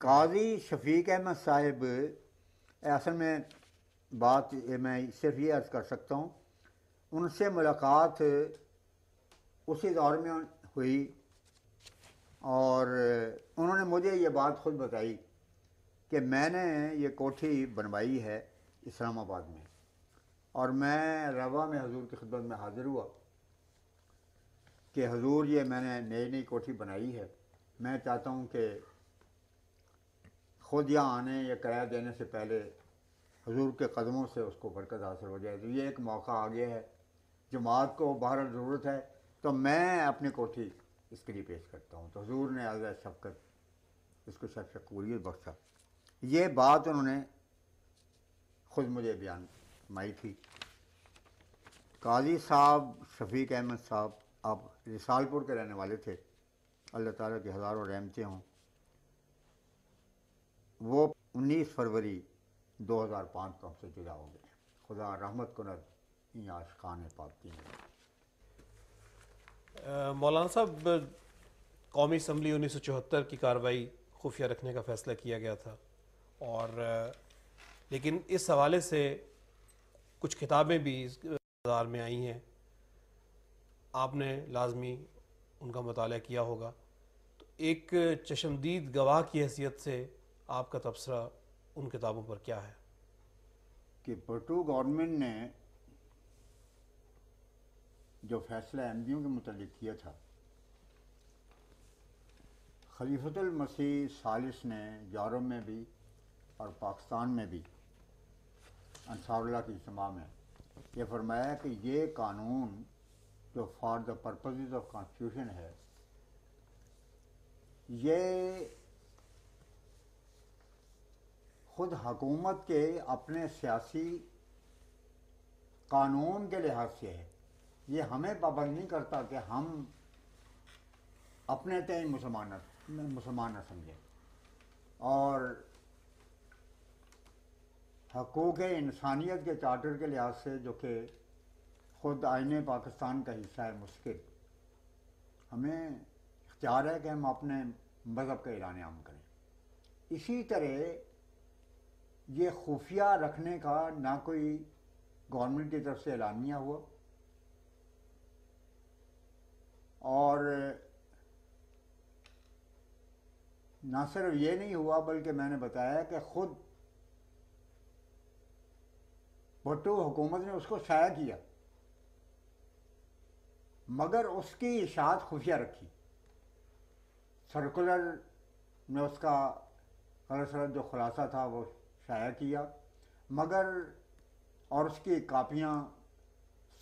قاضی شفیق احمد صاحب اصل میں بات میں صرف یہ عرض کر سکتا ہوں، ان سے ملاقات اسی دور میں ہوئی، اور انہوں نے مجھے یہ بات خود بتائی کہ میں نے یہ کوٹھی بنوائی ہے اسلام آباد میں، اور میں روا میں حضور کی خدمت میں حاضر ہوا کہ حضور یہ میں نے نئی نئی کوٹھی بنائی ہے، میں چاہتا ہوں کہ خود یہاں آنے یا کرایہ دینے سے پہلے حضور کے قدموں سے اس کو برکت حاصل ہو جائے، تو یہ ایک موقع آ گیا ہے، جماعت کو باہر ضرورت ہے، تو میں اپنی کوٹھی اس کے لیے پیش کرتا ہوں۔ تو حضور نے عز شفقت اس کو شکوریت بخشا۔ یہ بات انہوں نے خود مجھے بیان فرمائی تھی۔ قاضی صاحب شفیق احمد صاحب اب رسال پور کے رہنے والے تھے، اللہ تعالیٰ کی ہزاروں رحمتیں ہوں۔ وہ 19 فروری 2005 کو ہم سے جدا ہو گئے۔ خدا رحمت کند این عاشقان پاک کی میں۔ مولانا صاحب، قومی اسمبلی 1974 کی کارروائی خفیہ رکھنے کا فیصلہ کیا گیا تھا، اور لیکن اس حوالے سے کچھ کتابیں بھی بازار میں آئی ہیں، آپ نے لازمی ان کا مطالعہ کیا ہوگا، تو ایک چشمدید گواہ کی حیثیت سے آپ کا تبصرہ ان کتابوں پر کیا ہے؟ کہ بھٹو گورنمنٹ نے جو فیصلہ احمدیوں کے متعلق کیا تھا، خلیفۃ المسیح ثالث نے یورپ میں بھی اور پاکستان میں بھی انصار اللہ کی اجتماع میں یہ فرمایا کہ یہ قانون جو for the purposes of constitution ہے، یہ خود حکومت کے اپنے سیاسی قانون کے لحاظ سے ہے، یہ ہمیں پابند نہیں کرتا کہ ہم اپنے تئیں مسلمان نہ سمجھیں، اور حقوق انسانیت کے چارٹر کے لحاظ سے جو کہ خود آئین پاکستان کا حصہ ہے مستقل، ہمیں اختیار ہے کہ ہم اپنے مذہب کا اعلان عام کریں۔ اسی طرح یہ خفیہ رکھنے کا نہ کوئی گورنمنٹ کی طرف سے اعلانیہ ہوا، اور نہ صرف یہ نہیں ہوا بلکہ میں نے بتایا کہ خود بھٹو حکومت نے اس کو شائع کیا، مگر اس کی اشاعت خفیہ رکھی۔ سرکولر میں اس کا غلط جو خلاصہ تھا وہ شائع کیا، مگر اور اس کی کاپیاں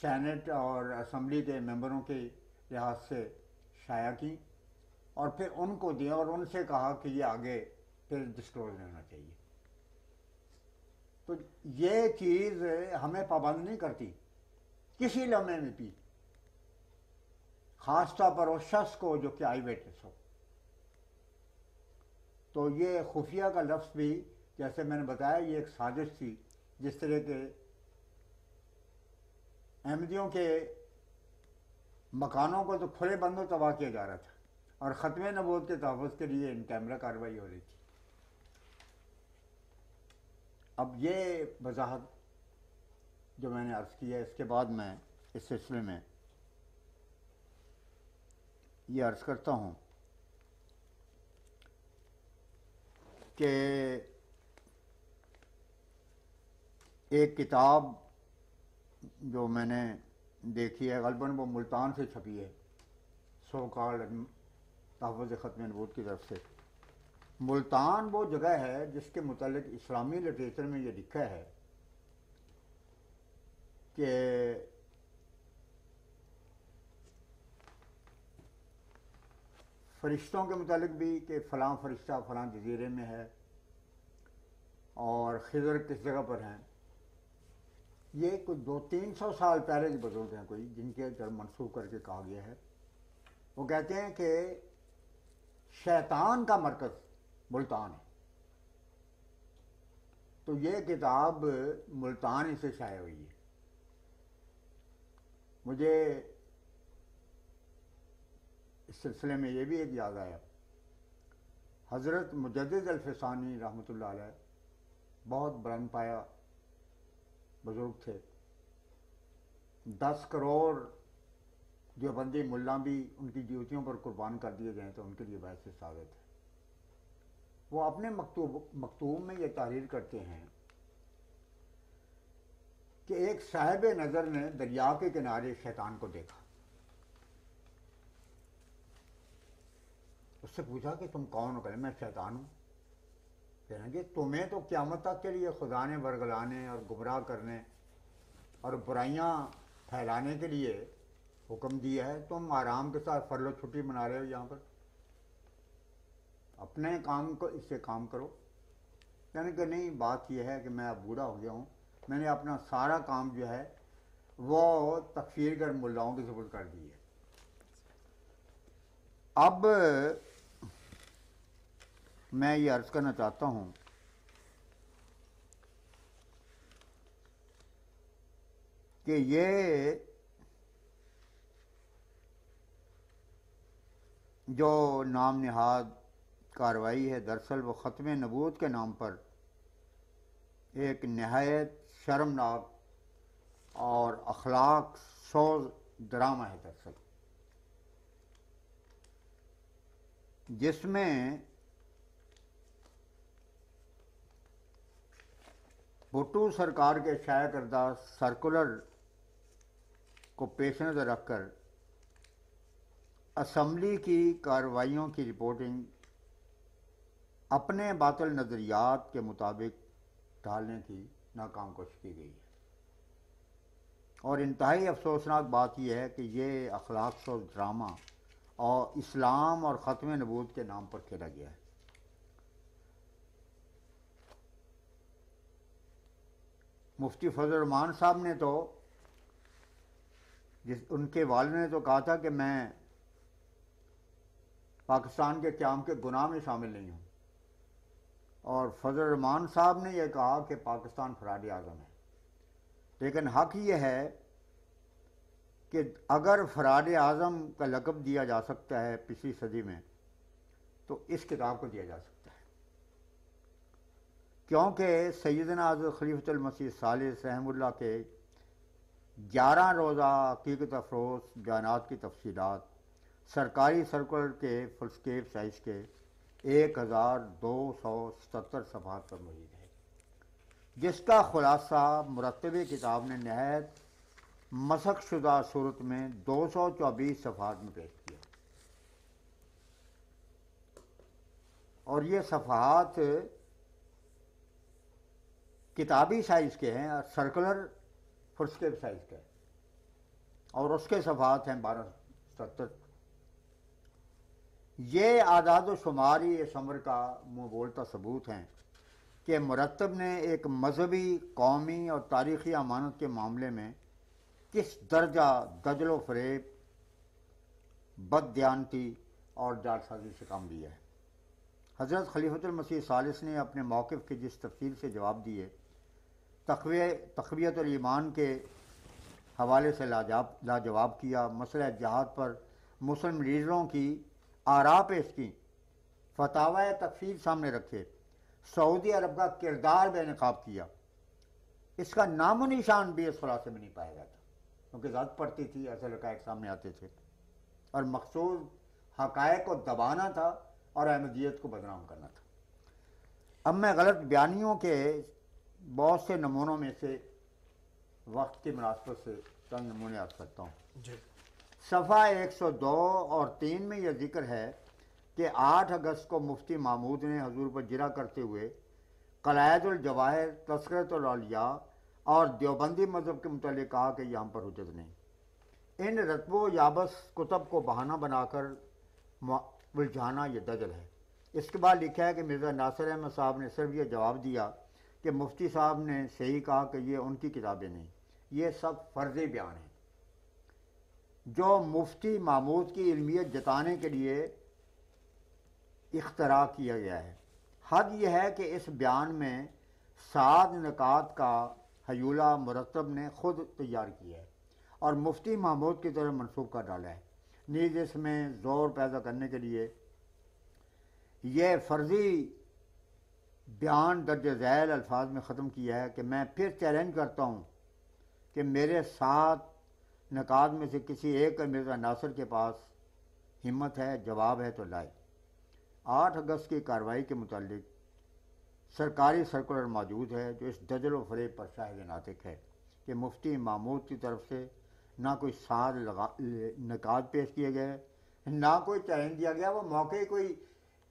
سینٹ اور اسمبلی کے ممبروں کے لحاظ سے شائع کی، اور پھر ان کو دیا اور ان سے کہا کہ یہ آگے پھر ڈسکلوز نہیں ہونا چاہیے۔ تو یہ چیز ہمیں پابند نہیں کرتی کسی لمحے میں بھی، خاص طور پر اس شخص کو جو کہ آئی ویٹنس ہو۔ تو یہ خفیہ کا لفظ بھی، جیسے میں نے بتایا، یہ ایک سازش تھی، جس طرح کے احمدیوں کے مکانوں کو تو کھلے بندوں تباہ کیا جا رہا تھا، اور ختم نبوت کے تحفظ کے لیے ان کیمرہ کارروائی ہو رہی تھی۔ اب یہ وضاحت جو میں نے عرض کی ہے، اس کے بعد میں اس سلسلے میں یہ عرض کرتا ہوں کہ ایک کتاب جو میں نے دیکھی ہے، غالباً وہ ملتان سے چھپی ہے، سو کالڈ تحفظ ختم نبوت کی طرف سے۔ ملتان وہ جگہ ہے جس کے متعلق اسلامی لٹریچر میں یہ لکھا ہے کہ فرشتوں کے متعلق بھی کہ فلاں فرشتہ فلاں جزیرے میں ہے، اور خضر کس جگہ پر ہیں۔ یہ کچھ 200-300 سال پہلے کے بزرگ ہیں کوئی، جن کے جب منسوخ کر کے کہا گیا ہے۔ وہ کہتے ہیں کہ شیطان کا مرکز ملتان ہے۔ تو یہ کتاب ملتان ہی سے شائع ہوئی ہے۔ مجھے اس سلسلے میں یہ بھی ایک یاد آیا حضرت مجدد الفسانی رحمۃ اللہ علیہ بہت بلند پایا بزرگ تھے. 10 کروڑ دیوبندی ملا بھی ان کی ڈیوٹیوں پر قربان کر دیے گئے تو ان کے لیے باعث سعادت ہے. وہ اپنے مکتوب میں یہ تحریر کرتے ہیں کہ ایک صاحب نظر نے دریا کے کنارے شیطان کو دیکھا. اس سے پوچھا کہ تم کون ہو؟ کہا میں شیطان ہوں. کہنے کہ تمہیں تو قیامت تک کے لیے خدا نے ورگلانے اور گمراہ کرنے اور برائیاں پھیلانے کے لیے حکم دیا ہے. تم آرام کے ساتھ فرل و چھٹی منا رہے ہو یہاں پر. اپنے کام کو اس سے کام کرو. یعنی کہ نہیں، بات یہ ہے کہ میں اب بوڑھا ہو گیا ہوں، میں نے اپنا سارا کام جو ہے وہ تکفیر کر ملاؤں کے سپرد کر دی ہے. اب میں یہ عرض کرنا چاہتا ہوں کہ یہ جو نام نہاد کارروائی ہے دراصل وہ ختم نبوت کے نام پر ایک نہایت شرمناک اور اخلاق سوز ڈرامہ ہے دراصل، جس میں بھٹو سرکار کے شائع کردہ سرکولر کو پیش نظر رکھ کر اسمبلی کی کارروائیوں کی رپورٹنگ اپنے باطل نظریات کے مطابق ڈھالنے کی ناکام کوشش کی گئی ہے. اور انتہائی افسوسناک بات یہ ہے کہ یہ اخلاق سوز ڈرامہ اور اسلام اور ختم نبوت کے نام پر کھیلا گیا ہے. مفتی فضل الرحمان صاحب نے تو ان کے والد نے تو کہا تھا کہ میں پاکستان کے قیام کے گناہ میں شامل نہیں ہوں، اور فضل الرحمان صاحب نے یہ کہا کہ پاکستان فراد اعظم ہے. لیکن حق یہ ہے کہ اگر فراد اعظم کا لقب دیا جا سکتا ہے پچھلی صدی میں تو اس کتاب کو دیا جا سکتا ہے، کیونکہ سیدنا حضرت خلیفۃ المسیح ثالث رحمہ اللہ کے 11 روزہ حقیقت افروز بیانات کی تفصیلات سرکاری سرکولر کے فلسکیپ سائز کے 1277 صفحات پر موجود ہے، جس کا خلاصہ مرتب کتاب نے نہایت مسخ شدہ صورت میں 224 صفحات میں پیش کیا. اور یہ صفحات کتابی سائز کے ہیں اور سرکولر فلسکیپ سائز کے، اور اس کے صفحات ہیں 1270. یہ اعداد و شماری اس امر کا منہ بولتا ثبوت ہیں کہ مرتب نے ایک مذہبی، قومی اور تاریخی امانت کے معاملے میں کس درجہ دجل و فریب، بددیانتی اور جعلسازی سے کام لیا ہے. حضرت خلیفۃ المسیح ثالث نے اپنے موقف کی جس تفصیل سے جواب دیے، تقویت الایمان کے حوالے سے لاجواب کیا، مسئلہ جہاد پر مسلم لیڈروں کی آراء پیش کی، فتاوی تکفیر سامنے رکھے، سعودی عرب کا کردار بے نقاب کیا. اس کا نام و نشان بھی اس خلاصے میں نہیں پایا جاتا، کیونکہ ذات پڑتی تھی، اصل حقائق سامنے آتے تھے، اور مقصود حقائق کو دبانا تھا اور احمدیت کو بدنام کرنا تھا. اب میں غلط بیانیوں کے بہت سے نمونوں میں سے وقت کی مناسبت سے چند نمونے عرض کرتا ہوں. جی. صفحہ 102 اور 3 میں یہ ذکر ہے کہ 8 اگست کو مفتی محمود نے حضور پر جرح کرتے ہوئے قلائد الجواہر، تذکرۃ الاولیاء اور دیوبندی مذہب کے متعلق کہا کہ یہ ہم پر حجت نہیں. ان رتب و یابس کتب کو بہانہ بنا کر الجھانا یہ دجل ہے. اس کے بعد لکھا ہے کہ مرزا ناصر احمد صاحب نے صرف یہ جواب دیا کہ مفتی صاحب نے صحیح کہا کہ یہ ان کی کتابیں نہیں، یہ سب فرضی بیان ہیں جو مفتی محمود کی علمیت جتانے کے لیے اختراع کیا گیا ہے. حد یہ ہے کہ اس بیان میں 7 نکات کا حیولہ مرتب نے خود تیار کیا ہے اور مفتی محمود کی طرف منسوب کر ڈالا ہے. نیز اس میں زور پیدا کرنے کے لیے یہ فرضی بیان درج ذیل الفاظ میں ختم کیا ہے کہ میں پھر چیلنج کرتا ہوں کہ میرے ساتھ نکات میں سے کسی ایک کا مرزا ناصر کے پاس ہمت ہے، جواب ہے تو لائے۔ 8 اگست کی کارروائی کے متعلق سرکاری سرکولر موجود ہے جو اس دجل و فریب پر شاہد ناطق ہے کہ مفتی محمود کی طرف سے نہ کوئی سال نکات پیش کیے گئے، نہ کوئی چیلنج دیا گیا۔ وہ موقع کوئی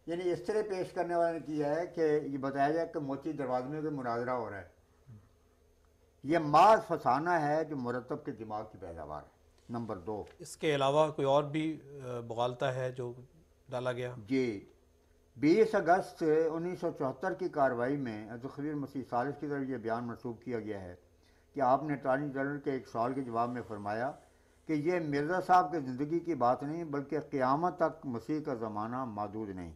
یعنی اس طرح پیش کرنے والے نے کیا ہے کہ یہ بتایا جائے کہ موچی دروازے میں کوئی مناظرہ ہو رہا ہے۔ یہ محض فسانہ ہے جو مرتب کے دماغ کی پیداوار ہے۔ نمبر 2، اس کے علاوہ کوئی اور بھی مغالطہ ہے جو ڈالا گیا؟ جی، 20 اگست 1974 کی کارروائی میں حضرت خلیل مسیح ثالث کی طرف یہ بیان منسوب کیا گیا ہے کہ آپ نے اٹارنی جنرل کے ایک سوال کے جواب میں فرمایا کہ یہ مرزا صاحب کی زندگی کی بات نہیں بلکہ قیامت تک مسیح کا زمانہ محدود نہیں،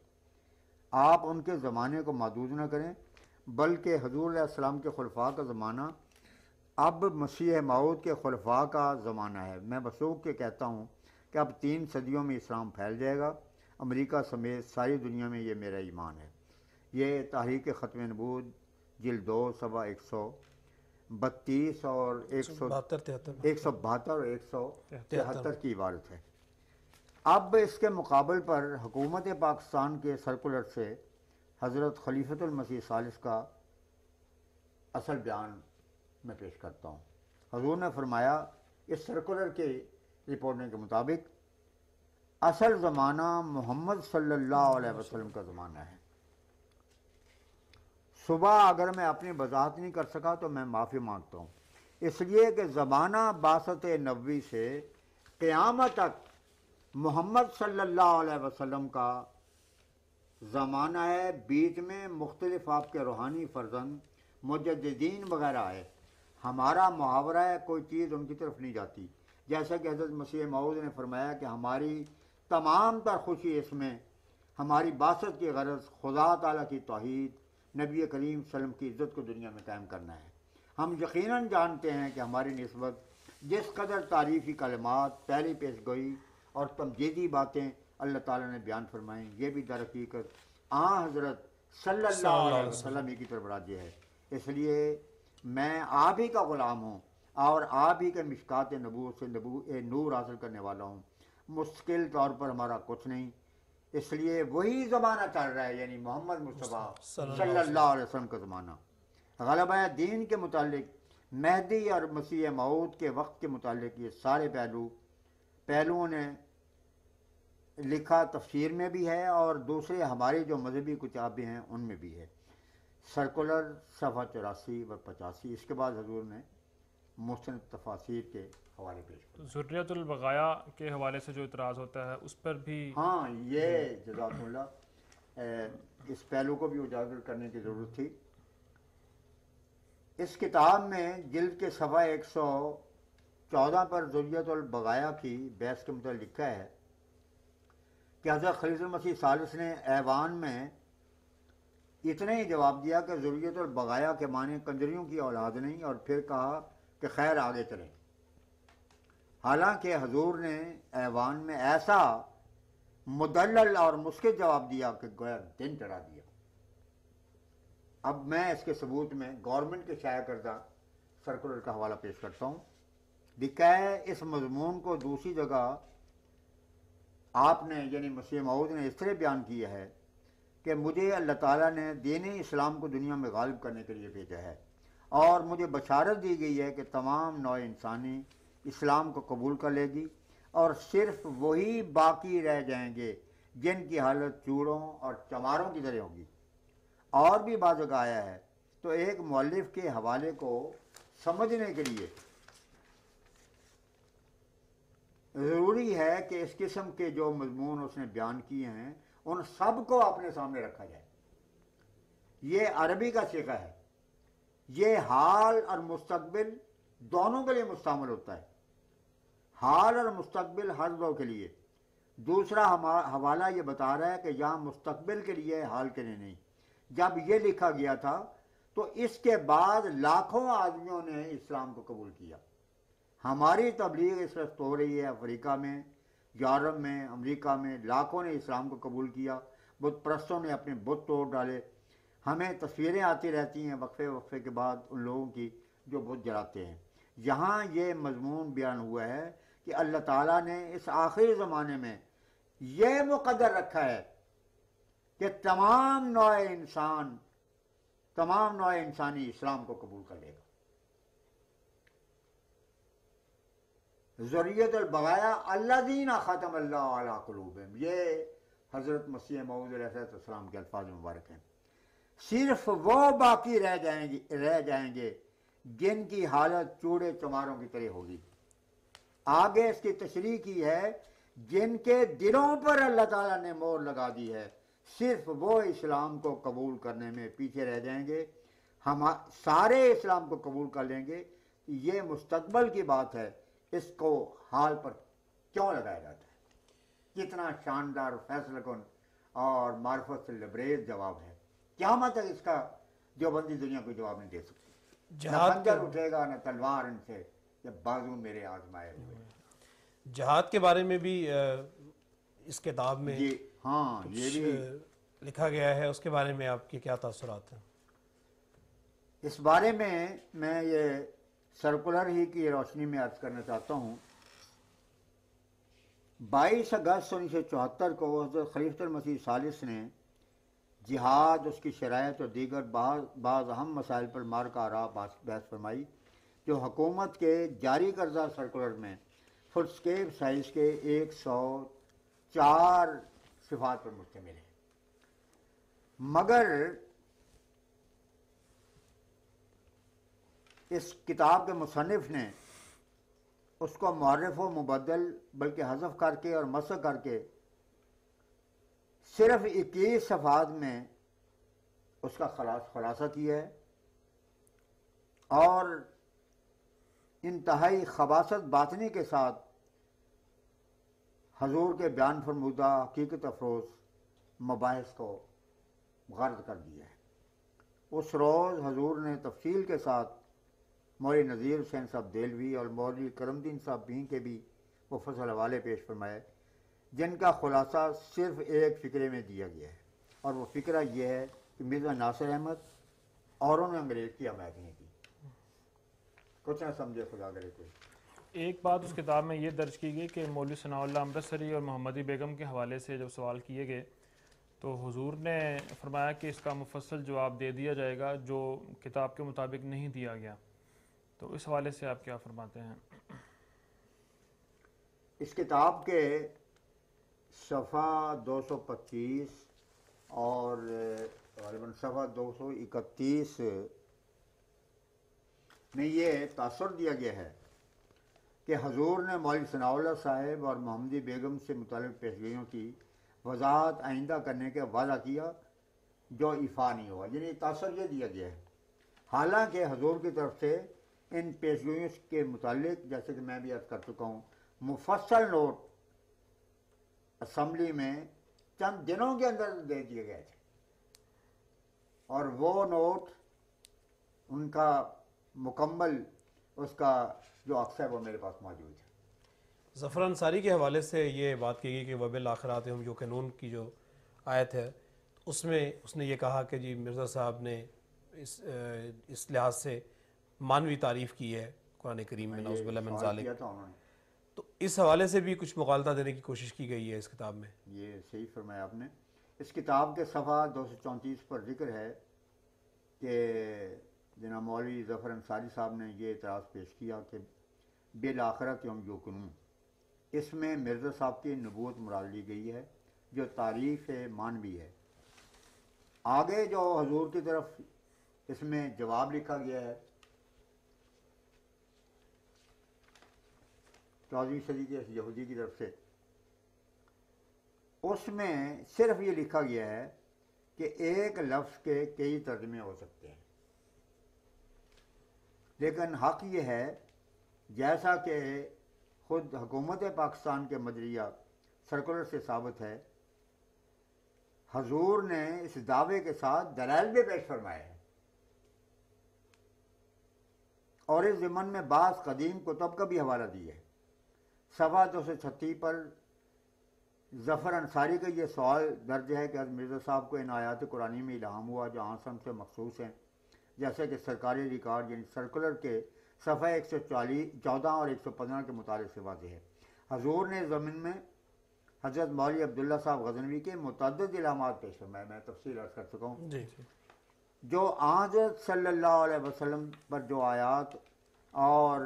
آپ ان کے زمانے کو محدود نہ کریں بلکہ حضور علیہ السلام کے خلفاء کا زمانہ اب مسیح موعود کے خلفاء کا زمانہ ہے۔ میں بسوق کے کہتا ہوں کہ اب 3 صدیوں میں اسلام پھیل جائے گا، امریکہ سمیت ساری دنیا میں، یہ میرا ایمان ہے۔ یہ تحریک ختم نبوت جلد 2 صفحہ 132 اور 172 اور 173 کی عبارت ہے۔ اب اس کے مقابل پر حکومت پاکستان کے سرکولر سے حضرت خلیفۃ المسیح ثالث کا اصل بیان میں پیش کرتا ہوں۔ حضور نے فرمایا اس سرکولر کے رپورٹنگ کے مطابق اصل زمانہ محمد صلی اللہ علیہ وسلم کا زمانہ ہے۔ صبح اگر میں اپنی وضاحت نہیں کر سکا تو میں معافی مانگتا ہوں، اس لیے کہ زمانہ بعثت نبوی سے قیامت تک محمد صلی اللہ علیہ وسلم کا زمانہ ہے۔ بیچ میں مختلف آپ کے روحانی فرزند مجددین وغیرہ آئے، ہمارا محاورہ ہے کوئی چیز ان کی طرف نہیں جاتی، جیسا کہ حضرت مسیح موعود نے فرمایا کہ ہماری تمام تر خوشی اس میں ہماری بعثت کی غرض خدا تعالیٰ کی توحید، نبی کریم صلی اللہ علیہ وسلم کی عزت کو دنیا میں قائم کرنا ہے۔ ہم یقیناً جانتے ہیں کہ ہماری نسبت جس قدر تعریفی کلمات، پہلی پیش گوئی اور تمجیدی باتیں اللہ تعالیٰ نے بیان فرمائیں، یہ بھی در حقیقت حضرت صلی اللہ علیہ وسلم ہی کی طرف راجع ہے۔ اس لیے میں آپ ہی کا غلام ہوں اور آپ ہی کے مشکات نبوت سے نور حاصل کرنے والا ہوں، مستقل طور پر ہمارا کچھ نہیں۔ اس لیے وہی زمانہ چل رہا ہے، یعنی محمد مصطفیٰ صلی اللہ علیہ وسلم کا زمانہ۔ غلبہ دین کے متعلق، مہدی اور مسیح موعود کے وقت کے متعلق یہ سارے پہلوؤں نے لکھا، تفسیر میں بھی ہے اور دوسرے ہماری جو مذہبی کتابیں ہیں ان میں بھی ہے۔ سرکولر صفحہ 84 و 85۔ اس کے بعد حضور نے مستند تفاسیر کے حوالے پیش کیا۔ ذریۃ البقایا کے حوالے سے جو اعتراض ہوتا ہے اس پر بھی ہاں، یہ جزاک اللہ اس پہلو کو بھی اجاگر کرنے کی ضرورت تھی۔ اس کتاب میں جلد کے صفحہ 114 پر ذریۃ البقایا کی بحث کے متعلق لکھا ہے کہ حضرت خلیل مسیح ثالث نے ایوان میں اتنا ہی جواب دیا کہ ذریۃ البقایا کے معنی کنجریوں کی اولاد نہیں، اور پھر کہا کہ خیر آگے چلیں۔ حالانکہ حضور نے ایوان میں ایسا مدلل اور مسکت جواب دیا کہ گویا دن چڑھا دیا۔ اب میں اس کے ثبوت میں گورنمنٹ کے شائع کردہ سرکولر کا حوالہ پیش کرتا ہوں۔ لکھا ہے اس مضمون کو دوسری جگہ آپ نے یعنی مسیح موعود نے اس طرح بیان کیا ہے کہ مجھے اللہ تعالیٰ نے دین اسلام کو دنیا میں غالب کرنے کے لیے بھیجا ہے، اور مجھے بشارت دی گئی ہے کہ تمام نوع انسانی اسلام کو قبول کر لے گی اور صرف وہی باقی رہ جائیں گے جن کی حالت چوڑوں اور چماروں کی طرح ہوگی۔ اور بھی بعض جگہ آیا ہے۔ تو ایک مؤلف کے حوالے کو سمجھنے کے لیے ضروری ہے کہ اس قسم کے جو مضمون اس نے بیان کیے ہیں ان سب کو اپنے سامنے رکھا جائے۔ یہ عربی کا صیغہ ہے، یہ حال اور مستقبل دونوں کے لیے مستعمل ہوتا ہے، حال اور مستقبل ہر دو کے لیے۔ دوسرا حوالہ یہ بتا رہا ہے کہ یہاں مستقبل کے لیے، حال کے لیے نہیں۔ جب یہ لکھا گیا تھا تو اس کے بعد لاکھوں آدمیوں نے اسلام کو قبول کیا۔ ہماری تبلیغ اس وقت ہو رہی ہے، افریقہ میں، یورپ میں، امریکہ میں لاکھوں نے اسلام کو قبول کیا، بت پرستوں نے اپنے بت توڑ ڈالے. ہمیں تصویریں آتی رہتی ہیں وقفے وقفے کے بعد ان لوگوں کی جو بت جلاتے ہیں. یہاں یہ مضمون بیان ہوا ہے کہ اللہ تعالیٰ نے اس آخری زمانے میں یہ مقدر رکھا ہے کہ تمام نوع انسانی اسلام کو قبول کر لے گا. ذریت البغایا الذین ختم اللہ علی قلوبہم، یہ حضرت مسیح موعود علیہ السلام کے الفاظ مبارک ہیں. صرف وہ باقی رہ جائیں گے جن کی حالت چوڑے چماروں کی طرح ہوگی. آگے اس کی تشریح کی ہے جن کے دلوں پر اللہ تعالیٰ نے مہر لگا دی ہے، صرف وہ اسلام کو قبول کرنے میں پیچھے رہ جائیں گے. ہم سارے اسلام کو قبول کر لیں گے. یہ مستقبل کی بات ہے، اس کو حال پر کیوں لگایا جاتا ہے؟ کتنا شاندار فیصلہ کن اور معرفت سے لبریز جواب ہے. قیامت تک اس کا دیوبندی دنیا کو جواب نہیں دے سکتی. نہ خنجر اٹھے گا نہ تلوار ان سے، یہ بازو میرے آزمائے ہوئے. جہاد کے بارے میں بھی اس کتاب میں جی ہاں یہ بھی لکھا گیا ہے، اس کے بارے میں آپ کے کیا تاثرات ہیں؟ اس بارے میں یہ سرکولر ہی کی روشنی میں عرض کرنا چاہتا ہوں. 22 اگست 1974 کو حضرت خلیفۃ المسیح ثالث نے جہاد، اس کی شرائط اور دیگر بعض اہم مسائل پر مارکہ آراء بحث فرمائی، جو حکومت کے جاری کردہ سرکولر میں فلسکیپ سائز کے 104 صفات پر مشتمل ہے. مگر اس کتاب کے مصنف نے اس کو معرف و مبدل بلکہ حذف کر کے اور مسح کر کے صرف 21 صفحات میں اس کا خلاصہ کیا ہے، اور انتہائی خباثت باطنی کے ساتھ حضور کے بیان فرمودہ حقیقت افروز مباحث کو غرض کر دیا ہے. اس روز حضور نے تفصیل کے ساتھ مولوی نذیر حسین صاحب دہلوی اور مولوی کرم الدین صاحب بھیں کے بھی مفصل حوالے پیش فرمائے، جن کا خلاصہ صرف ایک فقرے میں دیا گیا ہے، اور وہ فقرہ یہ ہے کہ مرزا ناصر احمد اوروں نے انگریز کی حمایت نہیں کی. کچھ نہ سمجھے خدا کرے کوئی. ایک بات اس کتاب میں یہ درج کی گئی کہ مولوی ثناء اللہ امرتسری اور محمدی بیگم کے حوالے سے جب سوال کیے گئے تو حضور نے فرمایا کہ اس کا مفصل جواب دے دیا جائے گا جو کتاب کے مطابق نہیں دیا گیا. تو اس حوالے سے آپ کیا فرماتے ہیں؟ اس کتاب کے صفحہ 225 اور غالباً صفحہ 231 میں یہ تاثر دیا گیا ہے کہ حضور نے مولوی ثناء اللہ صاحب اور محمدی بیگم سے متعلق پیشگوئیوں کی وضاحت آئندہ کرنے کا وعدہ کیا جو ایفا نہیں ہوا. یعنی تاثر یہ دیا گیا ہے، حالانکہ حضور کی طرف سے ان پیشگوئیوں کے متعلق جیسے کہ میں بھی عرض کر چکا ہوں مفصل نوٹ اسمبلی میں چند دنوں کے اندر دے دیے گئے تھے، اور وہ نوٹ ان کا مکمل اس کا جو عکس ہے وہ میرے پاس موجود ہے. ظفر انصاری کے حوالے سے یہ بات کی گئی کہ وبالآخرات ہم یوقنون کی جو آیت ہے اس میں اس نے یہ کہا کہ جی مرزا صاحب نے اس لحاظ سے مانوی تعریف کی ہے قرآن کریم میں، نعوذ باللہ من ذالک. تو اس حوالے سے بھی کچھ مغالطہ دینے کی کوشش کی گئی ہے اس کتاب میں. یہ صحیح فرمایا آپ نے. اس کتاب کے صفحہ 234 پر ذکر ہے کہ جناب مولوی ظفر انصاری صاحب نے یہ اعتراض پیش کیا کہ بالآخرت یوم یوقنون، اس میں مرزا صاحب کی نبوت مراد لی گئی ہے جو تعریف مانوی ہے. آگے جو حضور کی طرف اس میں جواب لکھا گیا ہے 14ویں صدی کے یہودی کی طرف سے، اس میں صرف یہ لکھا گیا ہے کہ ایک لفظ کے کئی ترجمے ہو سکتے ہیں، لیکن حق یہ ہے جیسا کہ خود حکومت پاکستان کے مجریہ سرکولر سے ثابت ہے، حضور نے اس دعوے کے ساتھ دلائل بھی پیش فرمائے ہیں، اور اس ضمن میں بعض قدیم کتب کا بھی حوالہ دی ہے. صفحہ 236 پر ظفر انصاری کا یہ سوال درج ہے کہ حضرت مرزا صاحب کو ان آیات قرآنی میں الہام ہوا جو آسم سے مخصوص ہیں، جیسے کہ سرکاری ریکارڈ یعنی سرکولر کے صفحہ 114 اور 115 کے مطالعے سے واضح ہے۔ حضور نے زمین میں حضرت مولوی عبداللہ صاحب غزنوی کے متعدد علامات پیش فرمائے، میں تفصیل عرض کر چکا ہوں، جی جو حضرت صلی اللہ علیہ وسلم پر جو آیات اور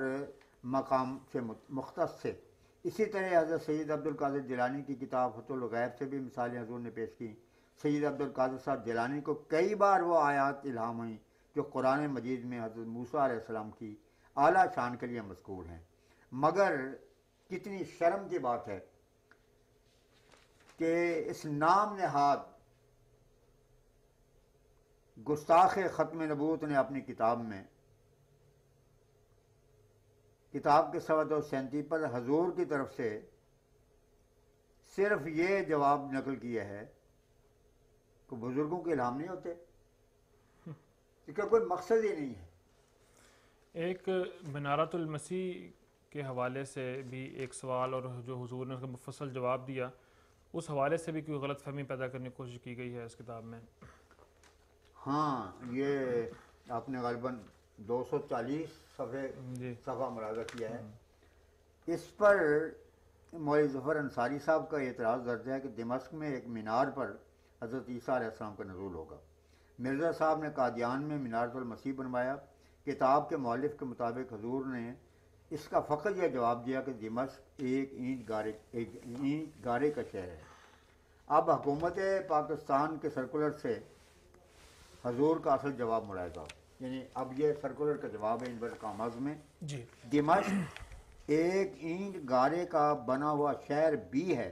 مقام سے مختص تھے۔ اسی طرح حضرت سید عبد القادر جیلانی کی کتاب فتح الغیب سے بھی مثالیں حضور نے پیش کی۔ سید عبد القادر صاحب جیلانی کو کئی بار وہ آیات الہام ہوئیں جو قرآن مجید میں حضرت موسیٰ علیہ السلام کی اعلیٰ شان کے لیے مذکور ہیں، مگر کتنی شرم کی بات ہے کہ اس نام نہاد گستاخ ختم نبوت نے اپنی کتاب میں کتاب کے صفحہ 237 پر حضور کی طرف سے صرف یہ جواب نقل کیا ہے کہ بزرگوں کے الہام نہیں ہوتے، اس کا کوئی مقصد ہی نہیں ہے۔ ایک منارۃ المسیح کے حوالے سے بھی ایک سوال اور جو حضور نے اس کا مفصل جواب دیا، اس حوالے سے بھی کوئی غلط فہمی پیدا کرنے کی کوشش کی گئی ہے اس کتاب میں۔ ہاں، یہ آپ نے غالباً 240 صفحہ ملاحظہ کیا ہے۔ اس پر مولوی ظفر انصاری صاحب کا اعتراض درج ہے کہ دمشق میں ایک مینار پر حضرت عیسیٰ علیہ السلام کا نزول ہوگا۔ مرزا صاحب نے قادیان میں مینارۃ المسیح بنوایا۔ کتاب کے مؤلف کے مطابق حضور نے اس کا فقط یہ جواب دیا کہ دمشق ایک اینٹ گارے کا شہر ہے۔ اب حکومت پاکستان کے سرکولر سے حضور کا اصل جواب ملائے گا، یعنی اب یہ سرکولر کا جواب ہے انورٹڈ کاماز میں۔ جی دمشق ایک اینٹ گارے کا بنا ہوا شہر بھی ہے،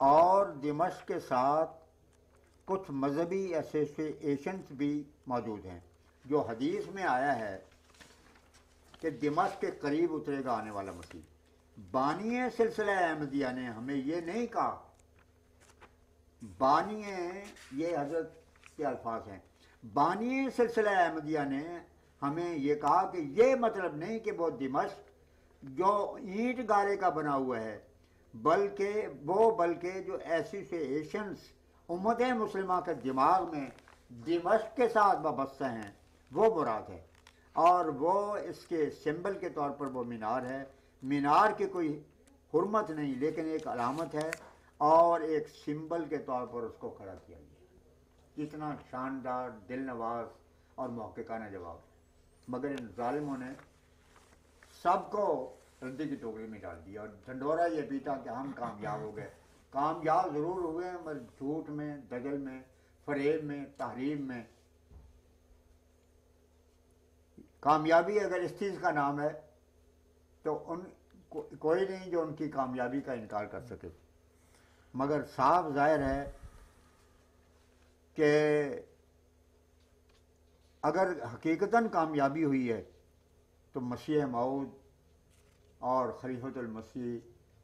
اور دمشق کے ساتھ کچھ مذہبی ایسوسیشنز بھی موجود ہیں۔ جو حدیث میں آیا ہے کہ دمشق کے قریب اترے گا آنے والا مسیح، بانی سلسلہ احمدیہ نے ہمیں یہ نہیں کہا، بانی یہ حضرت کے الفاظ ہیں، بانی سلسلہ احمدیہ نے ہمیں یہ کہا کہ یہ مطلب نہیں کہ وہ دمشق جو اینٹ گارے کا بنا ہوا ہے، بلکہ جو ایسوسیشنز امت مسلمہ کے دماغ میں دمشق کے ساتھ وابستہ ہیں وہ مراد ہے، اور وہ اس کے سمبل کے طور پر وہ مینار ہے۔ مینار کی کوئی حرمت نہیں، لیکن ایک علامت ہے اور ایک سمبل کے طور پر اس کو کھڑا کیا گیا۔ کتنا شاندار، دل نواز اور محققانہ جواب ہے، مگر ان ظالموں نے سب کو ردی کی ٹوکری میں ڈال دیا اور ڈھنڈورا یہ پیٹا کہ ہم کامیاب ہو گئے۔ کامیاب ضرور ہوئے مگر جھوٹ میں، دجل میں، فریب میں، تحریف میں۔ کامیابی اگر اس چیز کا نام ہے تو کوئی نہیں جو ان کی کامیابی کا انکار کر سکے، مگر صاف ظاہر ہے کہ اگر حقیقتاً کامیابی ہوئی ہے تو مسیح موعود اور خلیفۃ المسیح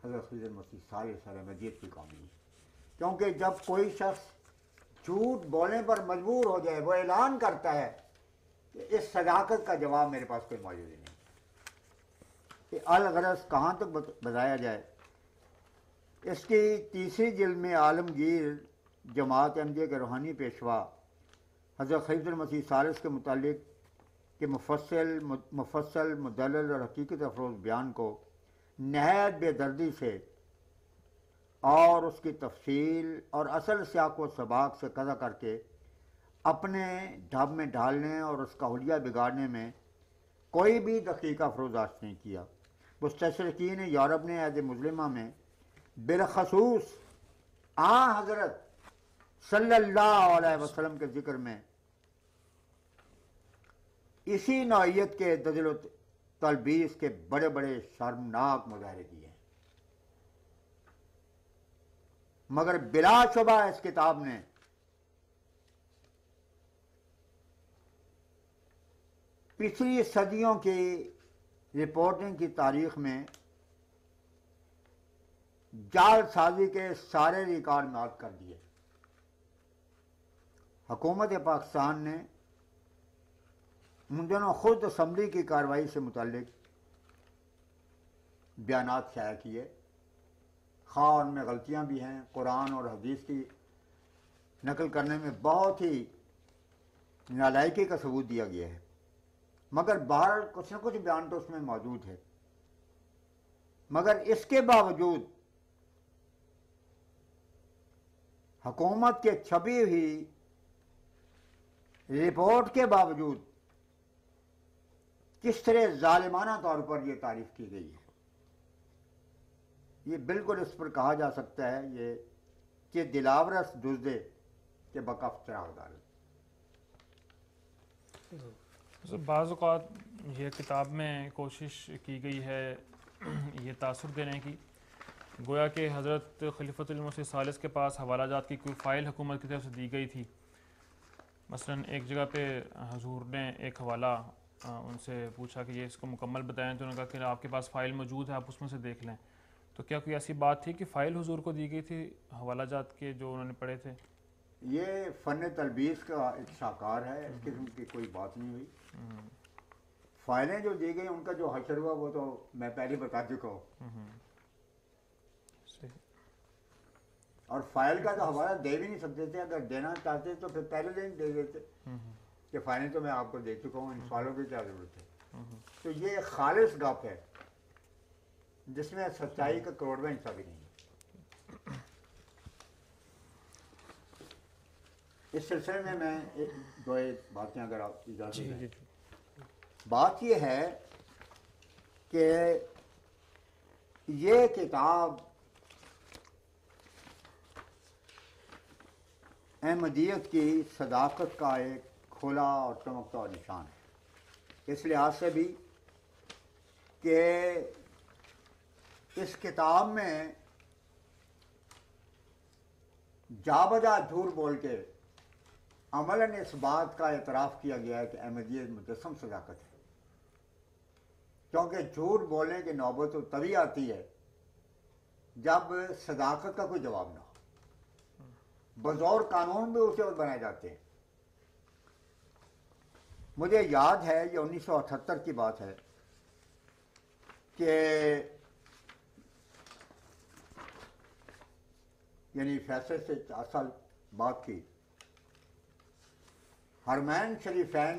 حضرت خضر مسیح صالح علیہ مجید کی کامیابی، کیونکہ جب کوئی شخص جھوٹ بولنے پر مجبور ہو جائے وہ اعلان کرتا ہے کہ اس صداقت کا جواب میرے پاس کوئی موجود ہی نہیں۔ الغرض کہاں تک بتایا جائے، اس کی تیسری جلد میں عالمگیر جماعت احمدیہ کے روحانی پیشوا حضرت خلیفۃ المسیح ثالث کے متعلق کے مفصل مدلل اور حقیقت افروز بیان کو نہایت بے دردی سے اور اس کی تفصیل اور اصل سیاق و سباق سے قضا کر کے اپنے ڈھب میں ڈالنے اور اس کا حلیہ بگاڑنے میں کوئی بھی دقیقہ فروزاشت نہیں کیا۔ مستشرقین یورپ نے عہد مسلمہ میں بالخصوص حضرت صلی اللہ علیہ وسلم کے ذکر میں اسی نوعیت کے دجل و تلبیس کے بڑے بڑے شرمناک مظاہرے کیے ہیں، مگر بلا شبہ اس کتاب نے پچھلی صدیوں کی رپورٹنگ کی تاریخ میں جال سازی کے سارے ریکارڈ معاف کر دیے۔ حکومت پاکستان نے ان دنوں خود اسمبلی کی کارروائی سے متعلق بیانات شائع کیے، خواہ ان میں غلطیاں بھی ہیں، قرآن اور حدیث کی نقل کرنے میں بہت ہی نالائکی کا ثبوت دیا گیا ہے، مگر باہر کچھ نہ کچھ بیان تو اس میں موجود ہے۔ مگر اس کے باوجود حکومت کے چھپی ہوئی رپورٹ کے باوجود کس طرح ظالمانہ طور پر یہ تعریف کی گئی ہے، یہ بالکل اس پر کہا جا سکتا ہے یہ کہ دلاورس دزدے کے بکف چراغ ڈالے۔ بعض اوقات یہ کتاب میں کوشش کی گئی ہے یہ تاثر دینے کی، گویا کہ حضرت خلیفۃ المسیح ثالث کے پاس حوالہ جات کی کوئی فائل حکومت کی طرف سے دی گئی تھی۔ مثلا ایک جگہ پہ حضور نے ایک حوالہ ان سے پوچھا کہ یہ اس کو مکمل بتائیں، تو انہوں نے کہا کہ آپ کے پاس فائل موجود ہے، آپ اس میں سے دیکھ لیں۔ تو کیا کوئی ایسی بات تھی کہ فائل حضور کو دی گئی تھی حوالہ جات کے جو انہوں نے پڑھے تھے؟ یہ فن تلبیس کا ایک شاہکار ہے، اس قسم کی کوئی بات نہیں ہوئی۔ فائلیں جو دی گئی ان کا جو حشر ہوا وہ تو میں پہلے بتا چکا ہوں، اور فائل کا تو حوالہ دے بھی نہیں سکتے تھے، اگر دینا چاہتے تو پھر پہلے دن دے دیتے کہ فائلیں تو میں آپ کو دے چکا ہوں، ان سوالوں کی کیا ضرورت ہے۔ تو یہ خالص گپ ہے جس میں سچائی کا کروڑواں حصہ بھی نہیں ہے۔ اس سلسلے میں دو ایک باتیں اگر آپ اجازت دیں۔ بات یہ ہے کہ یہ کتاب احمدیت کی صداقت کا ایک کھلا اور چمکتا ہوا نشان ہے، اس لحاظ سے بھی کہ اس کتاب میں جا بجا جھوٹ بول کے عملاً اس بات کا اعتراف کیا گیا ہے کہ احمدیت مجسم صداقت ہے، کیونکہ جھوٹ بولنے کی نوبت تو تبھی آتی ہے جب صداقت کا کوئی جواب نہ ہو، بطور قانون بھی اسے بنائے جاتے ہیں۔ مجھے یاد ہے یہ 1978 کی بات ہے کہ یعنی فیصلے سے 4 سال بعد کی، حرمین شریفین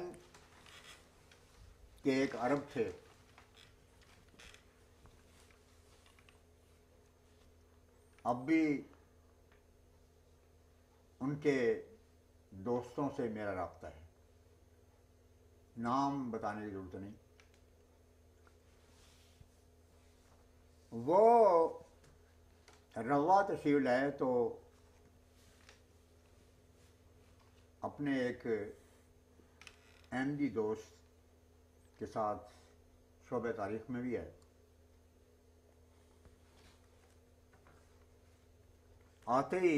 کے ایک عرب تھے، اب بھی ان کے دوستوں سے میرا رابطہ ہے، نام بتانے کی ضرورت نہیں۔ وہ روا تشریف لائے تو اپنے ایک احمدی دوست کے ساتھ شعبہ تاریخ میں بھی ہے، آتے ہی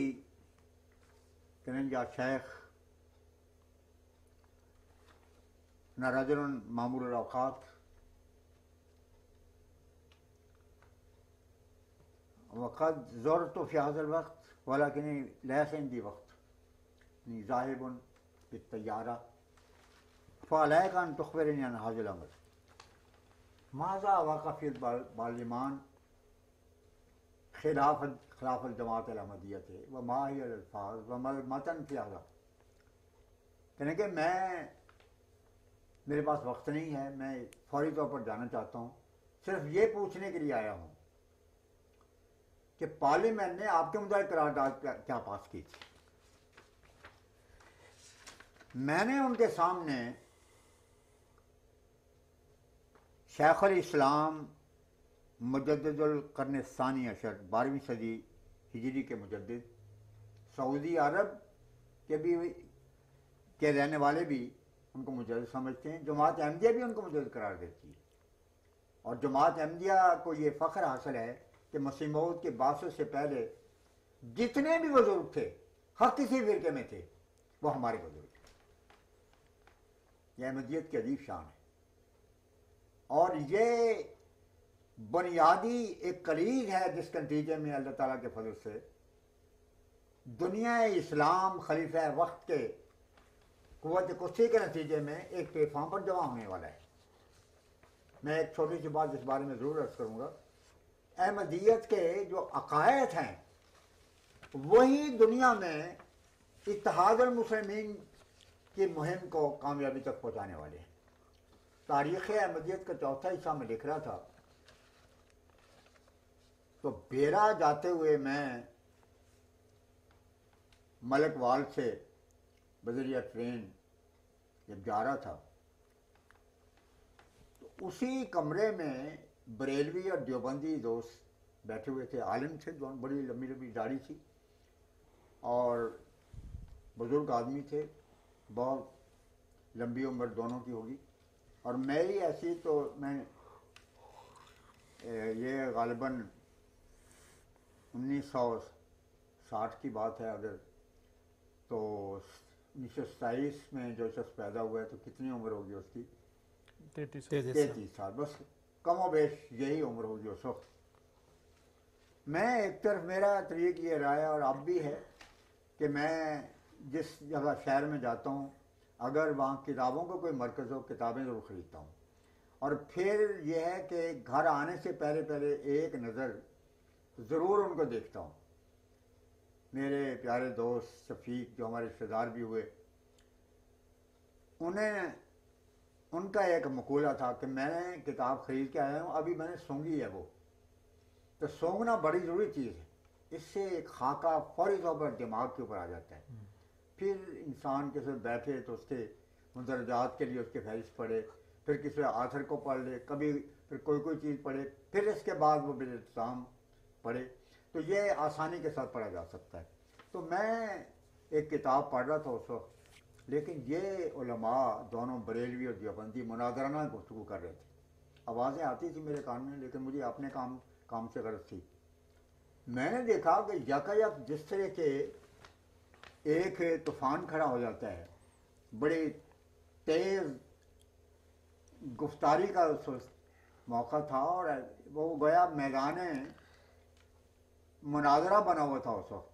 کننجا شیخ نہ رجل معمول الاوقات وقد زرت فی هذا الوقت ولكن ليس عندي وقت ذاهب بالطیارہ فعليك ان تخبرني عن هذا الامر ماذا وقع في البرلمان خلاف الجماعت الاحمدیت وما هي الالفاظ وما المتن في هذا، یعنی کہ میرے پاس وقت نہیں ہے، میں فوری طور پر جانا چاہتا ہوں، صرف یہ پوچھنے کے لیے آیا ہوں کہ پارلیمنٹ نے آپ کے متعلق قرارداد کیا پاس کی تھی۔ میں نے ان کے سامنے شیخ الاسلام مجدد القرن الثانی عشر 12ویں صدی ہجری کے مجدد، سعودی عرب کے رہنے والے بھی ان کو مجدد سمجھتے ہیں، جماعت احمدیہ بھی ان کو مجدد قرار دیتی ہے، اور جماعت احمدیہ کو یہ فخر حاصل ہے کہ مسیح موعود کے بعثت سے پہلے جتنے بھی بزرگ تھے ہر کسی فرقے میں تھے وہ ہمارے بزرگ تھے۔ یہ احمدیت کی عجیب شان ہے، اور یہ بنیادی ایک کلیگ ہے جس کے نتیجے میں اللہ تعالیٰ کے فضل سے دنیا اسلام خلیفہ وقت کے قوت کشی کے نتیجے میں ایک پلیٹ فارم پر جمع ہونے والا ہے۔ میں ایک چھوٹی سی بات اس بارے میں ضرور عرض کروں گا احمدیت کے جو عقائد ہیں وہی دنیا میں اتحاد المسلمین کی مہم کو کامیابی تک پہنچانے والے ہیں۔ تاریخ احمدیت کا چوتھا حصہ میں لکھ رہا تھا، تو بیرا جاتے ہوئے میں ملک وال سے بذریعہ ٹرین جب جا رہا تھا تو اسی کمرے میں بریلوی اور دیوبندی دوست بیٹھے ہوئے تھے، عالم تھے، دونوں بڑی لمبی لمبی داڑھی تھی اور بزرگ آدمی تھے، بہت لمبی عمر دونوں کی ہوگی، اور میری ایسی تو میں یہ غالباً 1960 کی بات ہے اگر، تو 1927 میں جو شخص پیدا ہوا ہے تو کتنی عمر ہوگی اس کی؟ 33 سال، بس کم و بیش یہی عمر ہوگی اس وقت۔ میں ایک طرف میرا طریق یہ رہا ہے اور اب بھی ہے کہ میں جس جگہ شہر میں جاتا ہوں اگر وہاں کتابوں کا کوئی مرکز ہو کتابیں ضرور خریدتا ہوں، اور پھر یہ ہے کہ گھر آنے سے پہلے پہلے ایک نظر ضرور ان کو دیکھتا ہوں۔ میرے پیارے دوست شفیق جو ہمارے رشتہ دار بھی ہوئے، ان کا ایک مقولہ تھا کہ میں نے کتاب خرید کے آیا ہوں، ابھی میں نے سونگی ہے، وہ تو سونگنا بڑی ضروری چیز ہے، اس سے ایک خاکہ فوری طور پر دماغ کے اوپر آ جاتا ہے، پھر انسان کے ساتھ بیٹھے تو اس کے مندرجات کے لیے اس کے فہرست پڑھے، پھر کسی آتھر کو پڑھ لے، کبھی پھر کوئی چیز پڑھے، پھر اس کے بعد وہ بالالتزام پڑھے، تو یہ آسانی کے ساتھ پڑھا جا سکتا ہے۔ تو میں ایک کتاب پڑھ رہا تھا اس وقت، لیکن یہ علماء دونوں بریلوی اور دیوبندی مناظرانہ گفتگو کر رہے تھے، آوازیں آتی تھی میرے کان میں، لیکن مجھے اپنے کام سے غرض تھی۔ میں نے دیکھا کہ یکایک جس طرح کے ایک طوفان کھڑا ہو جاتا ہے، بڑی تیز گفتاری کا موقع تھا اور وہ گویا میدان مناظرہ بنا ہوا تھا اس وقت،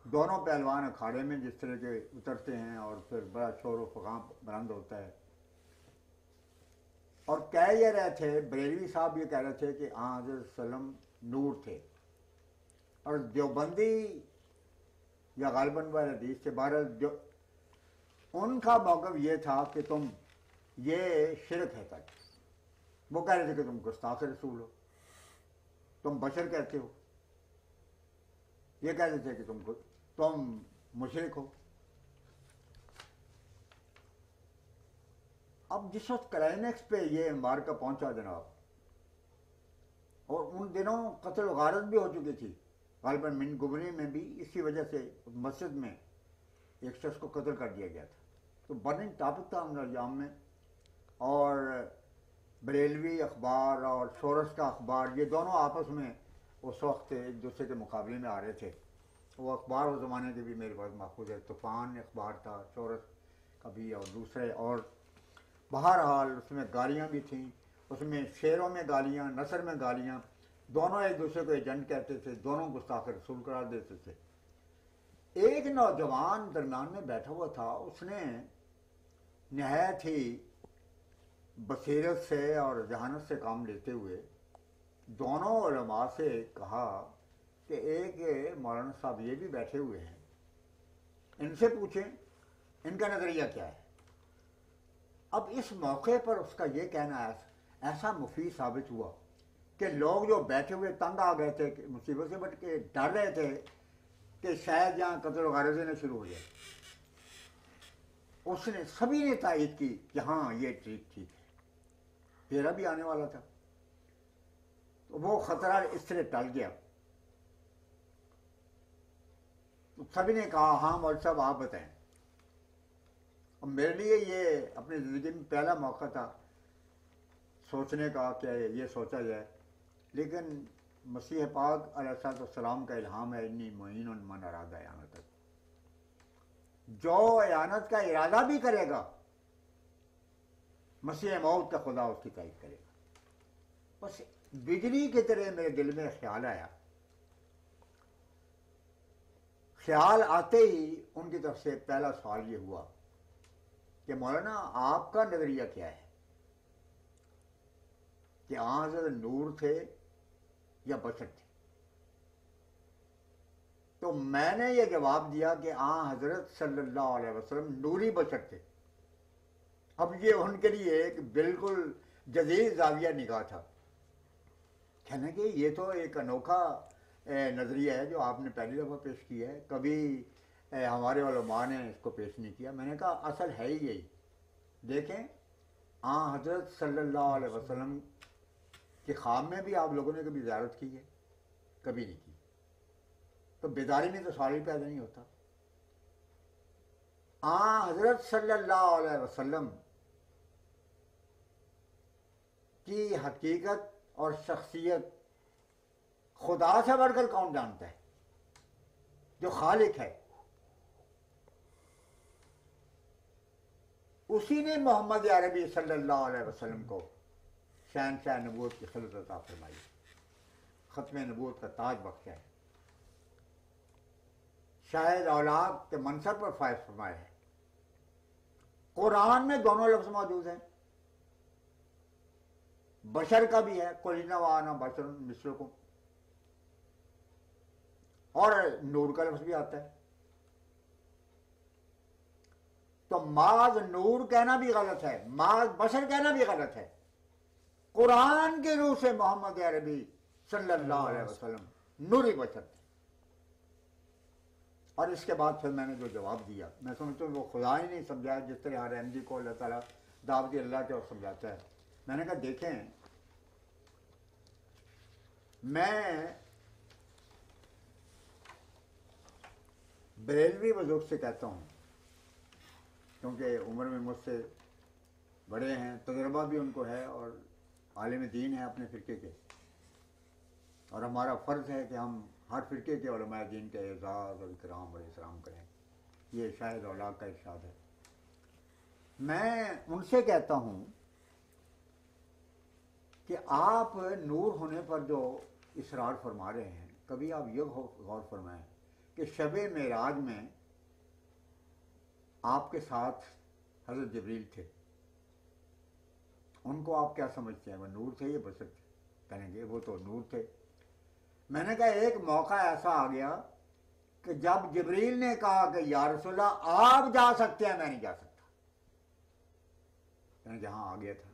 دونوں پہلوان اکھاڑے میں جس طرح کے اترتے ہیں اور پھر بڑا شور و فغاں بلند ہوتا ہے، اور کہہ یہ رہے تھے، بریلوی صاحب یہ کہہ رہے تھے کہ حضرت صلی اللہ علیہ وسلم نور تھے، اور دیوبندی یا غالباً وہ حدیث سے بہرحال ان کا موقف یہ تھا کہ تم یہ شرک ہے تک، وہ کہہ رہے تھے کہ تم گستاخ رسول ہو، تم بشر کہتے ہو، یہ کہہ رہے تھے کہ تم مشرک ہو۔ اب جس وقت کلائمیکس پہ یہ معرکہ پہنچا جناب، اور ان دنوں قتل و غارت بھی ہو چکی تھی، غالباً من گبنی میں بھی اسی وجہ سے مسجد میں ایک شخص کو قتل کر دیا گیا تھا، تو برننگ ٹاپک تھا انجام میں، اور بریلوی اخبار اور سورس کا اخبار یہ دونوں آپس میں اس وقت ایک دوسرے کے مقابلے میں آ رہے تھے۔ وہ اخبار اس زمانے کے بھی میرے پاس محفوظ ہے، طوفان اخبار تھا، سورس کا بھی اور دوسرے، اور بہرحال اس میں گالیاں بھی تھیں، اس میں شعروں میں گالیاں، نثر میں گالیاں، دونوں ایک دوسرے کو ایجنٹ کہتے تھے، دونوں گستاخ رسول قرار دیتے تھے۔ ایک نوجوان درمیان میں بیٹھا ہوا تھا، اس نے نہایت ہی بصیرت سے اور ذہانت سے کام لیتے ہوئے دونوں علماء سے کہا کہ ایک مولانا صاحب یہ بھی بیٹھے ہوئے ہیں، ان سے پوچھیں ان کا نظریہ کیا ہے۔ اب اس موقع پر اس کا یہ کہنا ایسا مفید ثابت ہوا کہ لوگ جو بیٹھے ہوئے تنگ آ گئے تھے کہ مصیبت سے بٹ کے ڈر رہے تھے کہ شاید یہاں قتل و غارت نہ شروع ہو جائے، اس نے سبھی نے تائید کی کہ ہاں یہ ٹھیک ہے، پھیرا بھی آنے والا تھا، تو وہ خطرہ اس طرح ٹل گیا۔ تو سبھی نے کہا ہاں مولوی صاحب آپ بتائیں۔ اور میرے لیے یہ اپنی زندگی میں پہلا موقع تھا سوچنے کا کہ یہ سوچا جائے، لیکن مسیح پاک علیہ السلام کا الہام ہے، انی معین من اراد اعانت، جو اعانت کا ارادہ بھی کرے گا مسیح موت کا خدا اس کی تائید کرے گا۔ بس بجلی کی طرح میرے دل میں خیال آیا، خیال آتے ہی ان کی طرف سے پہلا سوال یہ ہوا کہ مولانا آپ کا نظریہ کیا ہے کہ آن حضرت نور تھے یا بشر تھے؟ تو میں نے یہ جواب دیا کہ آن حضرت صلی اللہ علیہ وسلم نوری بشر تھے۔ اب یہ ان کے لیے ایک بالکل جدید زاویہ نگاہ تھا، کہنے کہ یہ تو ایک انوکھا نظریہ ہے جو آپ نے پہلی دفعہ پیش کیا ہے، کبھی ہمارے علماء نے اس کو پیش نہیں کیا۔ میں نے کہا اصل ہے ہی یہی، دیکھیں آن حضرت صلی اللہ علیہ وسلم کے خواب میں بھی آپ لوگوں نے کبھی زیارت کی ہے؟ کبھی نہیں کی، تو بیداری میں تو سوال ہی پیدا نہیں ہوتا۔ آن حضرت صلی اللہ علیہ وسلم کی حقیقت اور شخصیت خدا سے بڑھ کر کون جانتا ہے؟ جو خالق ہے اسی نے محمد عربی صلی اللہ علیہ وسلم کو شہنشاہ نبوت کی خلعت عطا فرمائی، ختم نبوت کا تاج بخشا ہے، شاہد اولاد کے منصب پر فائز فرمایا ہے۔ قرآن میں دونوں لفظ موجود ہیں، بشر کا بھی ہے، قل انما بشر مثلکم، اور نور کا لفظ بھی آتا ہے۔ تو معاذ نور کہنا بھی غلط ہے، معاذ بشر کہنا بھی غلط ہے۔ قرآن کے روح سے محمد عربی صلی اللہ علیہ وسلم نوری بشر تھے۔ اور اس کے بعد پھر میں نے جو جواب دیا، میں سمجھتا ہوں وہ خدا ہی نہیں سمجھایا جس طرح ہر احمدی کو اللہ تعالیٰ دعوت اللہ کے اور سمجھاتا ہے۔ میں نے کہا دیکھیں، میں بریلوی بزرگ سے کہتا ہوں، کیونکہ عمر میں مجھ سے بڑے ہیں، تجربہ بھی ان کو ہے اور عالم دین ہے اپنے فرقے کے، اور ہمارا فرض ہے کہ ہم ہر فرقے کے علماء دین کے اعزاز اور اکرام اور احترام کریں، یہ شاہد اولاد کا ارشاد ہے۔ میں ان سے کہتا ہوں کہ آپ نور ہونے پر جو اصرار فرما رہے ہیں، کبھی آپ یہ غور فرمائیں کہ شب معراج میں آپ کے ساتھ حضرت جبریل تھے، ان کو آپ کیا سمجھتے ہیں؟ وہ نور تھے یا بشر تھے؟ کہیں گے وہ تو نور تھے۔ میں نے کہا ایک موقع ایسا آ گیا کہ جب جبریل نے کہا کہ یا رسول اللہ آپ جا سکتے ہیں، میں نہیں جا سکتا، کہیں جہاں آ گیا تھا۔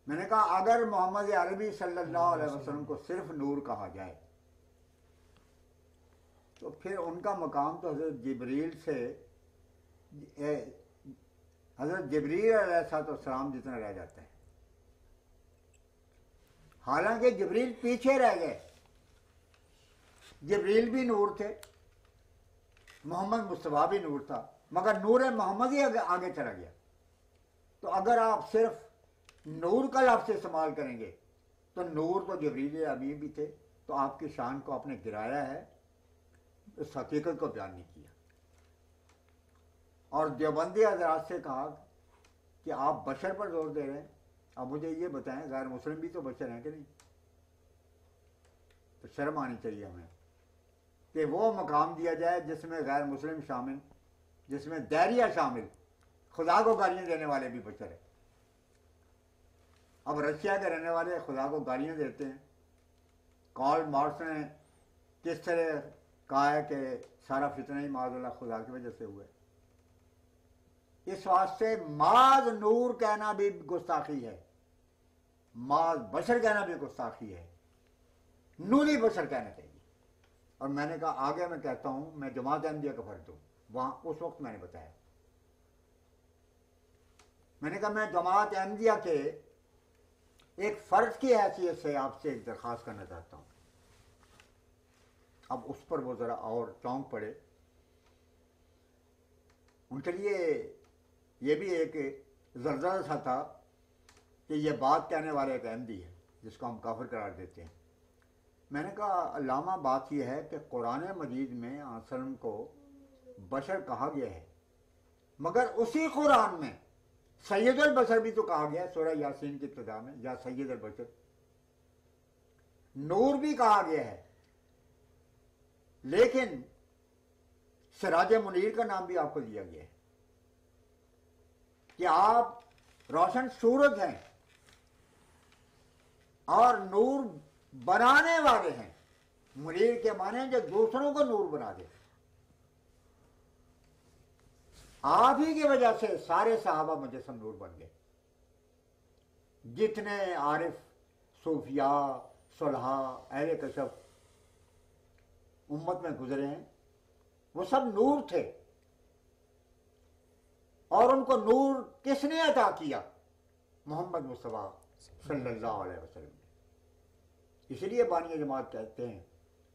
میں نے کہا اگر محمد عربی صلی اللہ علیہ وسلم کو صرف نور کہا جائے تو پھر ان کا مقام تو حضرت جبریل سے حضرت جبریل علیہ السلام جتنا رہ جاتا ہے، حالانکہ جبریل پیچھے رہ گئے۔ جبریل بھی نور تھے، محمد مصطفیٰ بھی نور تھا، مگر نور محمد ہی آگے چلا گیا۔ تو اگر آپ صرف نور کا لفظ استعمال کریں گے تو نور تو جبریل امین بھی تھے، تو آپ کی شان کو آپ نے گرایا ہے، اس حقیقت کو بیان نہیں کیا۔ اور دیوبندی حضرات سے کہا کہ آپ بشر پر زور دے رہے ہیں، اب مجھے یہ بتائیں غیر مسلم بھی تو بشر ہیں کہ نہیں؟ تو شرم آنی چاہیے ہمیں کہ وہ مقام دیا جائے جس میں غیر مسلم شامل، جس میں دائریہ شامل، خدا کو گالیاں دینے والے بھی بشر ہیں۔ اب رشیا کے رہنے والے خدا کو گالیاں دیتے ہیں۔ کارل مارکس نے کس طرح کہا ہے کہ سارا فتنہ ہی معاذ اللہ خدا کی وجہ سے ہوا ہے۔ اس واسطے معاذ نور کہنا بھی گستاخی ہے، معاذ بشر کہنا بھی گستاخی ہے، نوری بشر کہنا چاہیے۔ اور میں نے کہا آگے میں کہتا ہوں، میں جماعت احمدیہ کا فرد ہوں، وہاں اس وقت میں نے بتایا، میں نے کہا میں جماعت احمدیہ کے ایک فرد کی حیثیت سے آپ سے ایک درخواست کرنا چاہتا ہوں۔ اب اس پر وہ ذرا اور چونک پڑے، ان کے لیے یہ بھی ایک زلزلہ سا تھا کہ یہ بات کہنے والا ایک احمدی ہے جس کو ہم کافر قرار دیتے ہیں۔ میں نے کہا علامہ بات یہ ہے کہ قرآن مجید میں وسلم کو بشر کہا گیا ہے، مگر اسی قرآن میں سید البشر بھی تو کہا گیا ہے، سورہ یاسین کی ابتدا میں، یا سید البشر، نور بھی کہا گیا ہے، لیکن سراج منیر کا نام بھی آپ کو دیا گیا ہے کہ آپ روشن سورج ہیں، اور نور بنانے والے ہیں. منیر کے معنی جو دوسروں کو نور بنا دے. آپ ہی کی وجہ سے سارے صحابہ مجسم نور بن گئے. جتنے عارف، صوفیاء، صلحاء، اہل کشف امت میں گزرے ہیں وہ سب نور تھے. اور ان کو نور کس نے عطا کیا؟ محمد مصطفیٰ صلی اللہ علیہ وسلم نے. اس لیے بانی جماعت کہتے ہیں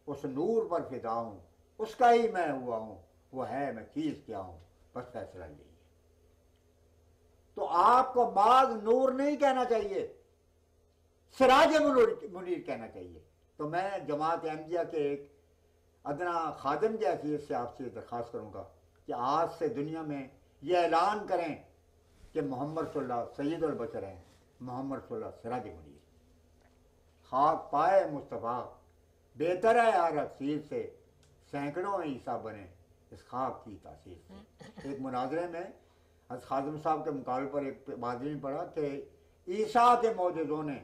اس نور پر فدا ہوں، اس کا ہی میں ہوا ہوں، وہ ہے میں چیز کیا ہوں، بس فیصلہ یہی ہے. تو آپ کو بعض نور نہیں کہنا چاہیے، سراج منیر کہنا چاہیے. تو میں جماعت احمدیہ کے ایک ادنا خادم کی حیثیت سے آپ سے درخواست کروں گا کہ آج سے دنیا میں یہ اعلان کریں کہ محمد صلی اللہ سید البشر ہیں، محمد صلی اللہ سراج منیر. خاک پائے مصطفیٰ بہتر ہے ہر افسیر سے، سینکڑوں عیسیٰ بنے اس خاک کی تاثیر سے. ایک مناظرے میں حضرت خادم صاحب کے مقابلے پر ایک بادری نے پڑھا کہ عیسیٰ کے معجزوں نے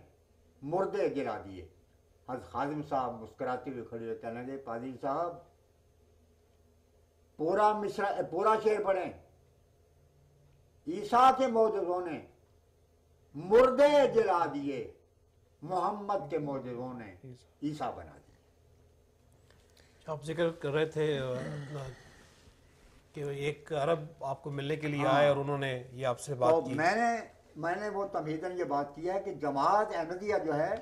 مردے گرا دیے. حضرت خادم صاحب مسکراتے ہوئے کھڑے ہوئے کہنے لگے پادری صاحب پورا شعر پڑھیں. عیسیٰ کے معجزوں نے مردے جلا دیے، محمد کے معجزوں نے عیسیٰ بنا دیے. آپ ذکر کر رہے تھے کہ ایک عرب آپ کو ملنے کے لیے آئے اور انہوں نے یہ آپ سے بات کی. میں نے وہ تمہیداً یہ بات کی ہے کہ جماعت احمدیہ جو ہے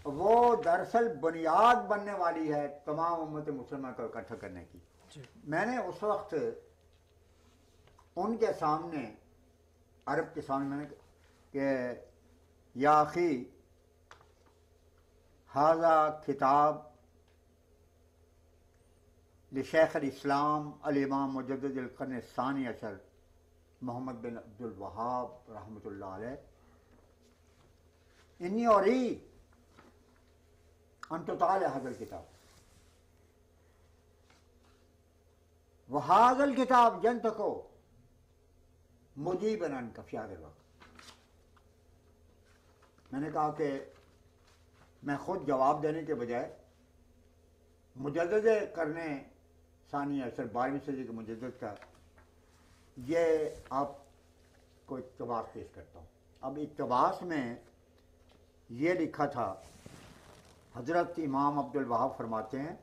وہ دراصل بنیاد بننے والی ہے تمام امت مسلمہ کو اکٹھا کرنے کی. میں نے اس وقت ان کے سامنے، عرب کے سامنے، میں نے کہ یا اخی ھذا کتاب لشیخ الاسلام الامام مجدد القرن الثانی عشر محمد بن عبد الوہاب رحمۃ اللہ علیہ، انی ارید ان تطالع ھذا الکتاب وھذا الکتاب ینطق مجیبا عنک فی ھذا الوقت. میں نے کہا کہ میں خود جواب دینے کے بجائے مجدد کرنے ثانی عشر 12ویں صدی کے مجدد کا یہ آپ کو اقتباس پیش کرتا ہوں. اب اقتباس میں یہ لکھا تھا، حضرت امام عبد الوہاب فرماتے ہیں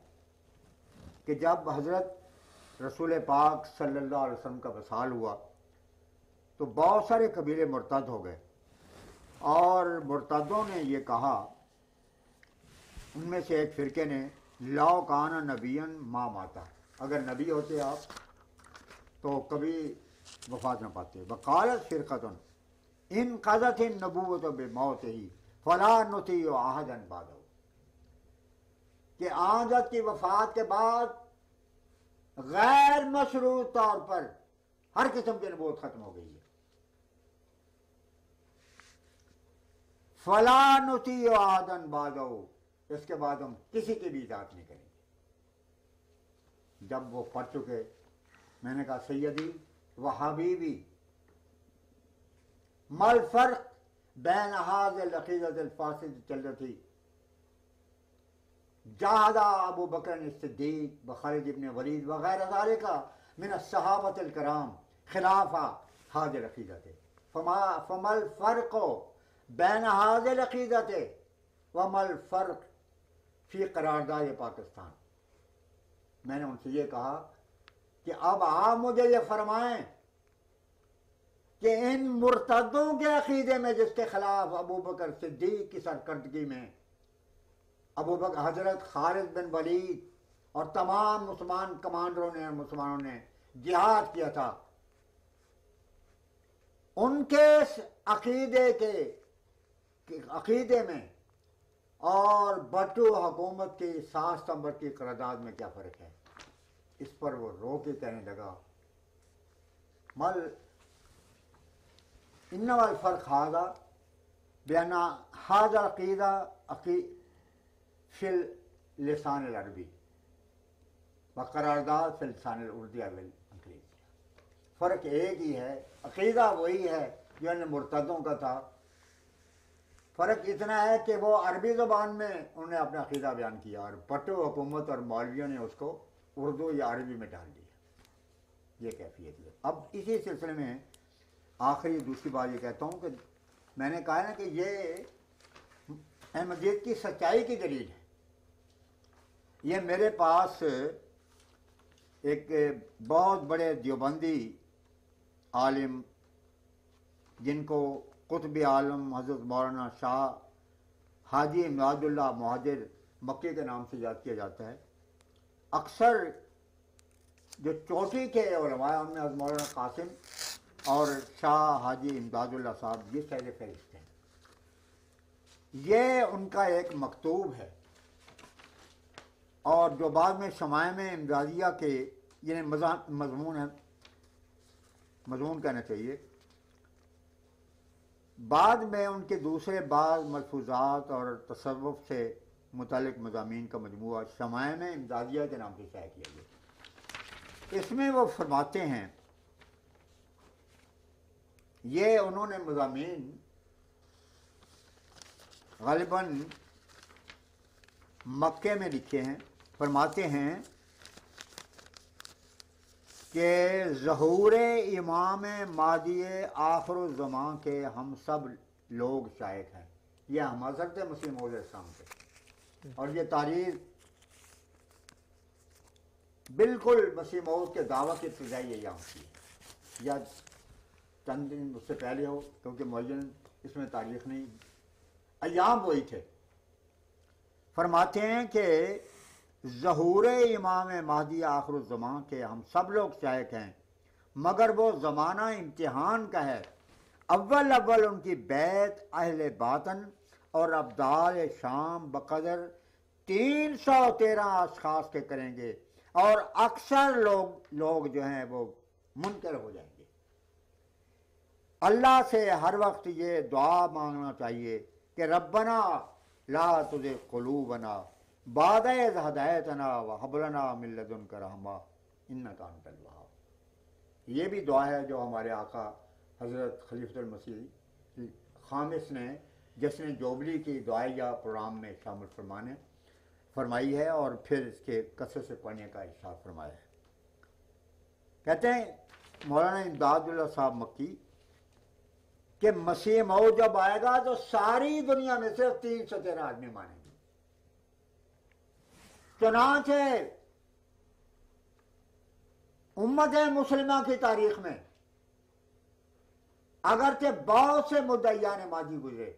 کہ جب حضرت رسول پاک صلی اللہ علیہ وسلم کا وصال ہوا تو بہت سارے قبیلے مرتد ہو گئے، اور مرتدوں نے یہ کہا، ان میں سے ایک فرقے نے لو کان نبیًا ما ماتا، اگر نبی ہوتے آپ تو کبھی وفات نہ پاتے. وقالت فرقۃ ان قضت النبوۃ بموتہ فلا نطیع احدا بعدہ، کہ آنجت کی وفات کے بعد غیر مشروط طور پر ہر قسم کی نبوت ختم ہو گئی ہے. فلا نطیع احدا بعدہ، اس کے بعد ہم کسی کی بھی اطاعت نہیں کریں گے. جب وہ پڑھ چکے میں نے کہا سیدی و حبیبی ما الفرق بین ھذہ العقیدۃ الفاسدۃ التی جاہد ابو بکر الصدیق و خالد بن ولید وغیر ذالک من الصحابۃ الکرام خلاف ھذہ العقیدۃ فما الفرق بین ھذہ العقیدۃ وما الفرق فی قرارداد پاکستان. میں نے ان سے یہ کہا کہ اب آپ مجھے یہ فرمائیں کہ ان مرتدوں کے عقیدے میں جس کے خلاف ابو بکر صدیق کی سرکردگی میں ابو بکر حضرت خالد بن ولید اور تمام مسلمان کمانڈروں نے مسلمانوں نے جہاد کیا تھا، ان کے عقیدے میں اور بٹو حکومت کی 7 ستمبر کی قرارداد میں کیا فرق ہے. اس پر وہ رو کے کہنے لگا مل انما الفرق ھذا بین ھذا العقیدہ فی اللسان العربی و قرارداد فی اللسان الاردی والانگریزی. فرق ایک ہی ہے، عقیدہ وہی ہے جو ان مرتدوں کا تھا، فرق اتنا ہے کہ وہ عربی زبان میں انہوں نے اپنا عقیدہ بیان کیا اور بٹو حکومت اور مولویوں نے اس کو اردو یا عربی میں ڈال دیا. یہ کیفیت ہے. اب اسی سلسلے میں آخری دوسری بات یہ کہتا ہوں کہ میں نے کہا نا کہ یہ احمدیت کی سچائی کی دلیل ہے. یہ میرے پاس ایک بہت بڑے دیوبندی عالم جن کو قطب عالم حضرت مولانا شاہ حاجی امداد اللہ مہاجر مکی کے نام سے یاد کیا جاتا ہے. اکثر جو چوٹی کے علماء ان میں حضرت مولانا قاسم اور شاہ حاجی امداد اللہ صاحب یہ سیر فہرست ہیں. یہ ان کا ایک مکتوب ہے اور جو بعد میں شمائم امدادیہ کے یعنی مضمون ہے، مضمون کہنا چاہیے، بعد میں ان کے دوسرے بعض ملفوظات اور تصوف سے متعلق مضامین کا مجموعہ شمائم امدادیہ کے نام سے شائع کیا گیا. اس میں وہ فرماتے ہیں، یہ انہوں نے مضامین غالباً مکے میں لکھے ہیں. فرماتے ہیں کہ ظہور امام مہدی آخر الزمان کے ہم سب لوگ شائق ہیں. یہ ہم حضرت مسیح موعود علیہ السلام سے، اور یہ تاریخ بالکل مسیح موعود کے دعویٰ کی ابتدائی ایام کی ہے یا چند دن اس سے پہلے ہو، کیونکہ معین اس میں تاریخ نہیں، ایام وہی تھے. فرماتے ہیں کہ ظہور امام مہدی آخر الزمان کے ہم سب لوگ شائق ہیں، مگر وہ زمانہ امتحان کا ہے. اول ان کی بیعت اہل باطن اور ابدال شام بقدر 313 اشخاص کے کریں گے، اور اکثر لوگ جو ہیں وہ منکر ہو جائیں گے. اللہ سے ہر وقت یہ دعا مانگنا چاہیے کہ ربنا لا تزغ قلوبنا بعد اذ ہدایتنا وہب لنا من لدنک رحمہ انک انت الوہاب. یہ بھی دعا ہے جو ہمارے آقا حضرت خلیفۃ المسیح خامس نے جشن جوبلی کی دعائیہ پروگرام میں شامل فرمائی ہے اور پھر اس کے کثرت سے پڑھنے کا ارشاد فرمایا ہے. کہتے ہیں مولانا امداد اللہ صاحب مکی کہ مسیح موعود جب آئے گا تو ساری دنیا میں صرف 313 آدمی مانیں گے. چنانچہ امت مسلمہ کی تاریخ میں اگرچہ بہت سے مدعیان ماضی گزرے،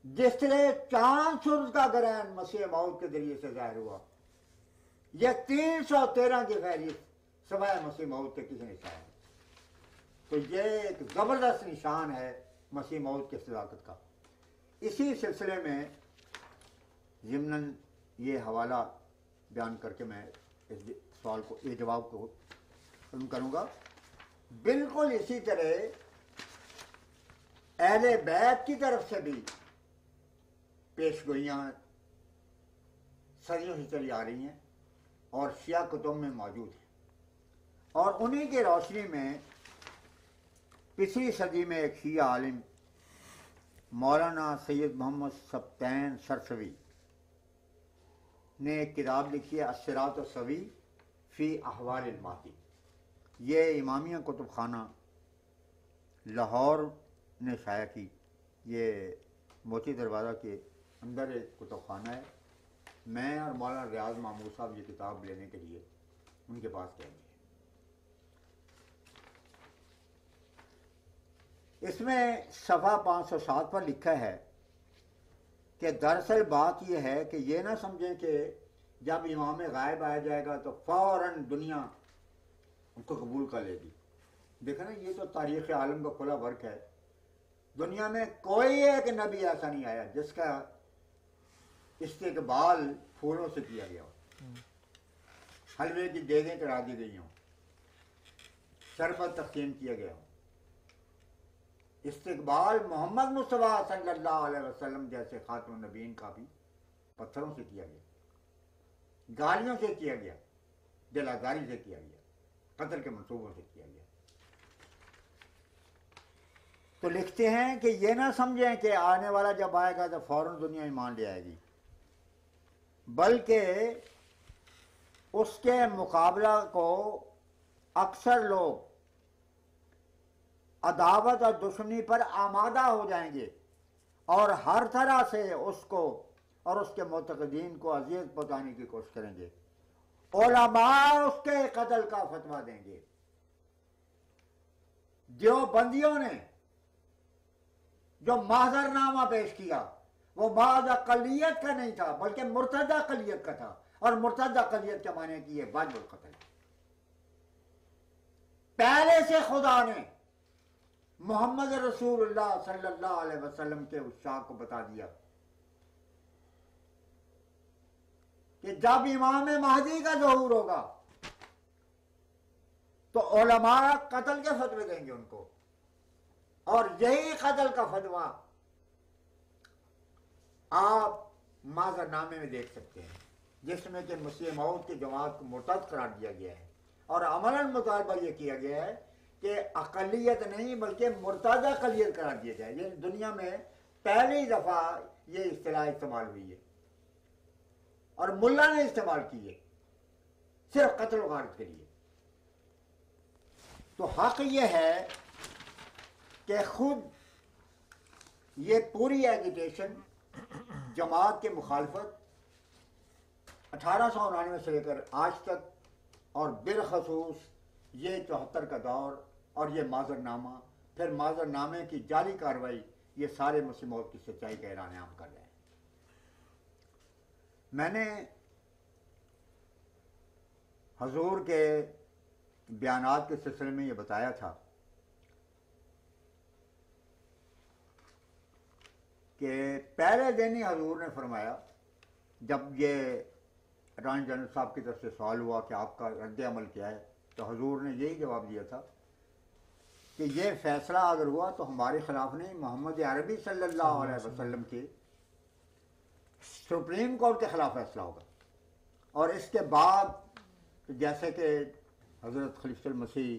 جس طرح چاند سورج کا گرہن مسیح موعود کے ذریعے سے ظاہر ہوا، یہ 313 کی فہرست سوائے مسیح موعود کے کسی نے شاید. تو یہ ایک زبردست نشان ہے مسیح موعود کی صداقت کا. اسی سلسلے میں ضمناً یہ حوالہ بیان کر کے میں اس سوال کو یہ جواب کو ختم کروں گا. بالکل اسی طرح اہل بیت کی طرف سے بھی پیش گوئیاں صدیوں سے چلی آ رہی ہیں اور شیعہ کتب میں موجود ہیں، اور انہی کی روشنی میں پچھلی صدی میں ایک شیعہ عالم مولانا سید محمد سبطین سرسوی نے ایک کتاب لکھی ہے الصراط السوی فی احوال المہدی. یہ امامیہ کتب خانہ لاہور نے شائع کی. یہ موتی دروازہ کے اندر ایک کتب خانہ ہے. میں اور مولانا ریاض محمود صاحب یہ کتاب لینے کے لیے ان کے پاس گئے ہیں. اس میں صفحہ 507 پر لکھا ہے کہ دراصل بات یہ ہے کہ یہ نہ سمجھیں کہ جب امام غائب آیا جائے گا تو فوراً دنیا ان کو قبول کر لے گی. دیکھیں نا، یہ تو تاریخ عالم کا کھلا ورک ہے. دنیا میں کوئی ایک نبی ایسا نہیں آیا جس کا استقبال پھولوں سے کیا گیا ہو، حلوے کی دیگیں چڑھا دی گئی ہوں، شربت تقسیم کیا گیا ہو. استقبال محمد مصطفیٰ صلی اللہ علیہ وسلم جیسے خاتم النبیین کا بھی پتھروں سے کیا گیا، گالیوں سے کیا گیا، دل آزاری سے کیا گیا، قتل کے منصوبوں سے کیا گیا. تو لکھتے ہیں کہ یہ نہ سمجھیں کہ آنے والا جب آئے گا تو فوراً دنیا ایمان لے آئے گی، بلکہ اس کے مقابلہ کو اکثر لوگ عداوت اور دشمنی پر آمادہ ہو جائیں گے اور ہر طرح سے اس کو اور اس کے معتقدین کو اذیت پہنچانے کی کوشش کریں گے۔ علماء اس کے قتل کا فتویٰ دیں گے۔ دیوبندیوں نے جو محضر نامہ پیش کیا وہ محض اقلیت کا نہیں تھا بلکہ مرتد اقلیت کا تھا، اور مرتد اقلیت کے معنی کی یہ واجب القتل۔ پہلے سے خدا نے محمد رسول اللہ صلی اللہ علیہ وسلم کے عشاق کو بتا دیا کہ جب امام مہدی کا ظہور ہوگا تو علماء قتل کے فتوے دیں گے ان کو، اور یہی قتل کا فتویٰ آپ معذر نامے میں دیکھ سکتے ہیں، جس میں کہ مسیح موعود کی جماعت کو مرتد قرار دیا گیا ہے، اور عملاً مطالبہ یہ کیا گیا ہے کہ اقلیت نہیں بلکہ مرتد اقلیت قرار دیا جائے۔ یہ دنیا میں پہلی دفعہ یہ اصطلاح استعمال ہوئی ہے، اور ملا نے استعمال کی ہے صرف قتل و غارت کے لیے۔ تو حق یہ ہے کہ خود یہ پوری ایجیٹیشن جماعت کی مخالفت 1899 سے لے کر آج تک، اور بالخصوص یہ 74 کا دور اور یہ معذر نامہ، پھر معذر نامے کی جعلی کارروائی، یہ سارے مسیح موعود کی سچائی کا اعلان عام کر رہے ہیں۔ میں نے حضور کے بیانات کے سلسلے میں یہ بتایا تھا کہ پہلے دن ہی حضور نے فرمایا، جب یہ اٹارنی جنرل صاحب کی طرف سے سوال ہوا کہ آپ کا رد عمل کیا ہے، تو حضور نے یہی جواب دیا تھا کہ یہ فیصلہ اگر ہوا تو ہمارے خلاف نہیں، محمد عربی صلی اللہ علیہ وسلم کے سپریم کورٹ کے خلاف فیصلہ ہوگا۔ اور اس کے بعد جیسے کہ حضرت خلیفۃ المسیح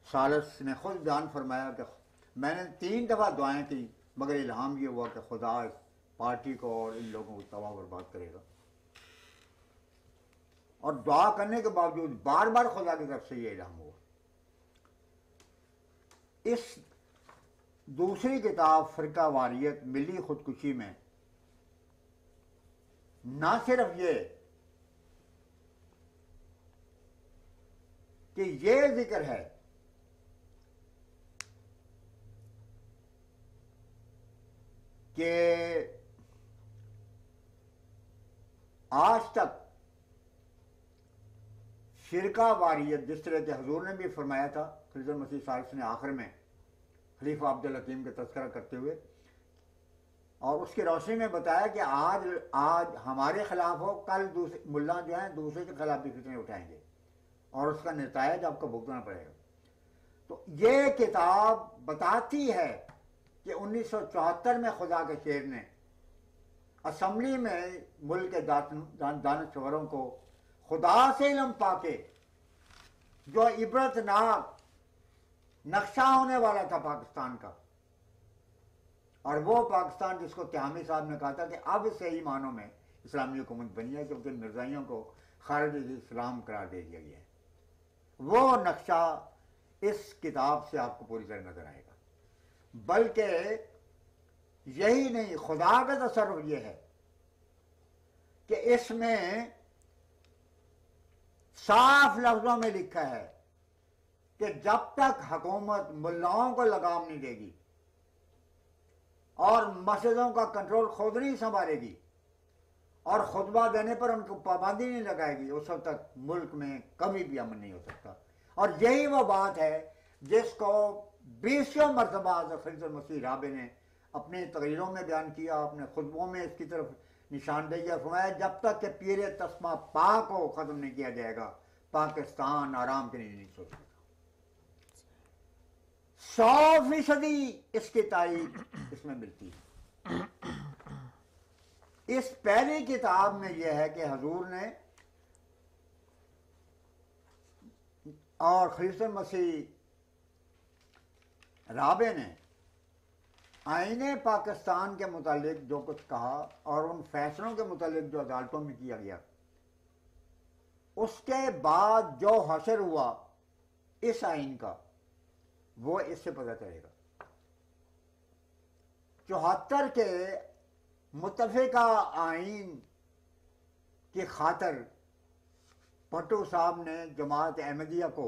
ثالث نے خود بیان فرمایا کہ میں نے 3 دفعہ دعائیں کی مگر الہام یہ ہوا کہ خدا اس پارٹی کو اور ان لوگوں کو تباہ برباد کرے گا، اور دعا کرنے کے باوجود بار بار خدا کی طرف سے یہ الہام ہوا۔ اس دوسری کتاب فرقہ واریت ملی خودکشی میں نہ صرف یہ کہ یہ ذکر ہے کہ آج تک فرقہ واریت، جس طرح کہ حضور نے بھی فرمایا تھا خلیفۃ المسیح ثالث نے آخر میں خلیفہ عبد الحکیم کا تذکرہ کرتے ہوئے، اور اس کی روشنی میں بتایا کہ آج ہمارے خلاف ہو، کل ملا جو ہیں دوسرے کے خلاف بھی فتنے اٹھائیں گے، اور اس کا نتائج آپ کو بھگتنا پڑے گا۔ تو یہ کتاب بتاتی ہے کہ 1974 میں خدا کے شیر نے اسمبلی میں ملک کے دانشوروں کو خدا سے علم پا کے جو عبرتناک نقشہ ہونے والا تھا پاکستان کا، اور وہ پاکستان جس کو تہامی صاحب نے کہا تھا کہ اب صحیح معنوں میں اسلامی حکومت بنی ہے کیونکہ مرزائیوں کو خارج اسلام قرار دے دیا گیا ہے، وہ نقشہ اس کتاب سے آپ کو پوری طرح نظر آئے گا۔ بلکہ یہی نہیں، خدا کا تصرف یہ ہے کہ اس میں صاف لفظوں میں لکھا ہے کہ جب تک حکومت ملاؤں کو لگام نہیں دے گی اور مسجدوں کا کنٹرول خود نہیں سنبھالے گی اور خطبہ دینے پر ان کو پابندی نہیں لگائے گی، اس وقت تک ملک میں کبھی بھی امن نہیں ہو سکتا۔ اور یہی وہ بات ہے جس کو 20 مرتبہ حضرت خلیفۃ المسیح رابع نے اپنی تقریروں میں بیان کیا، اپنے خطبوں میں اس کی طرف نشاندہی فرمایا، جب تک کہ پیر تسمہ پاک کو ختم نہیں کیا جائے گا پاکستان آرام کے لیے نہیں سو سکتا۔ 100% اس کی تائید اس میں ملتی ہے۔ اس پہلی کتاب میں یہ ہے کہ حضور نے اور خلیفۃ المسیح رابع نے آئین پاکستان کے متعلق جو کچھ کہا اور ان فیصلوں کے متعلق جو عدالتوں میں کیا گیا، اس کے بعد جو حشر ہوا اس آئین کا، وہ اس سے پتہ چلے گا۔ 74 کے متفقہ آئین کی خاطر بھٹو صاحب نے جماعت احمدیہ کو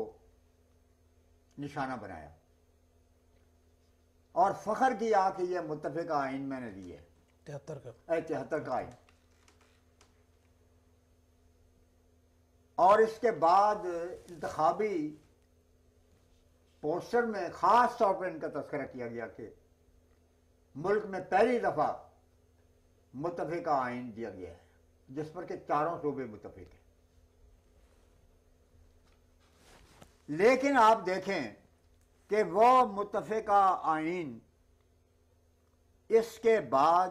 نشانہ بنایا اور فخر کیا کہ یہ متفقہ آئین میں نے دی ہے، 73 کا آئین۔ اور اس کے بعد انتخابی پوسٹر میں خاص طور پر ان کا تذکرہ کیا گیا کہ ملک میں پہلی دفعہ متفقہ آئین دیا گیا ہے جس پر کہ چاروں صوبے متفق ہیں۔ لیکن آپ دیکھیں کہ وہ متفقہ آئین اس کے بعد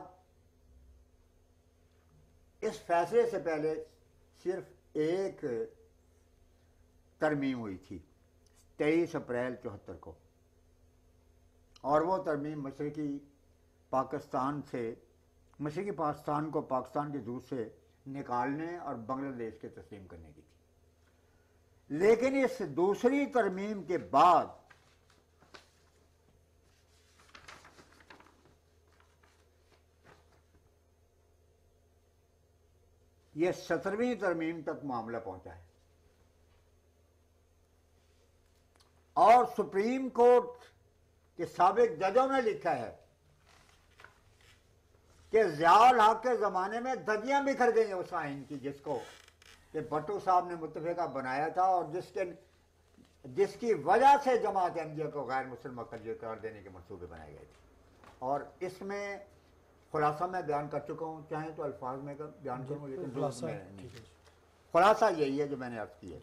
اس فیصلے سے پہلے صرف ایک ترمیم ہوئی تھی 23 اپریل 74 کو، اور وہ ترمیم مشرقی پاکستان کو پاکستان کے دور سے نکالنے اور بنگلہ دیش کے تسلیم کرنے کی تھی۔ لیکن اس دوسری ترمیم کے بعد یہ 17ویں ترمیم تک معاملہ پہنچا ہے، اور سپریم کورٹ کے سابق ججوں نے لکھا ہے کہ ضیاء الحق کے زمانے میں دھجیاں بکھر گئی اس آئین کی جس کو کہ بھٹو صاحب نے متفقہ بنایا تھا، اور جس کی وجہ سے جماعت احمدیہ کو غیر مسلم اقلیت قرار دینے کے منصوبے بنائے گئے تھے۔ اور اس میں خلاصہ میں بیان کر چکا ہوں، چاہیں تو الفاظ میں بیان کروں، لیکن خلاصہ یہی ہے جو میں نے عرض کیا ہے۔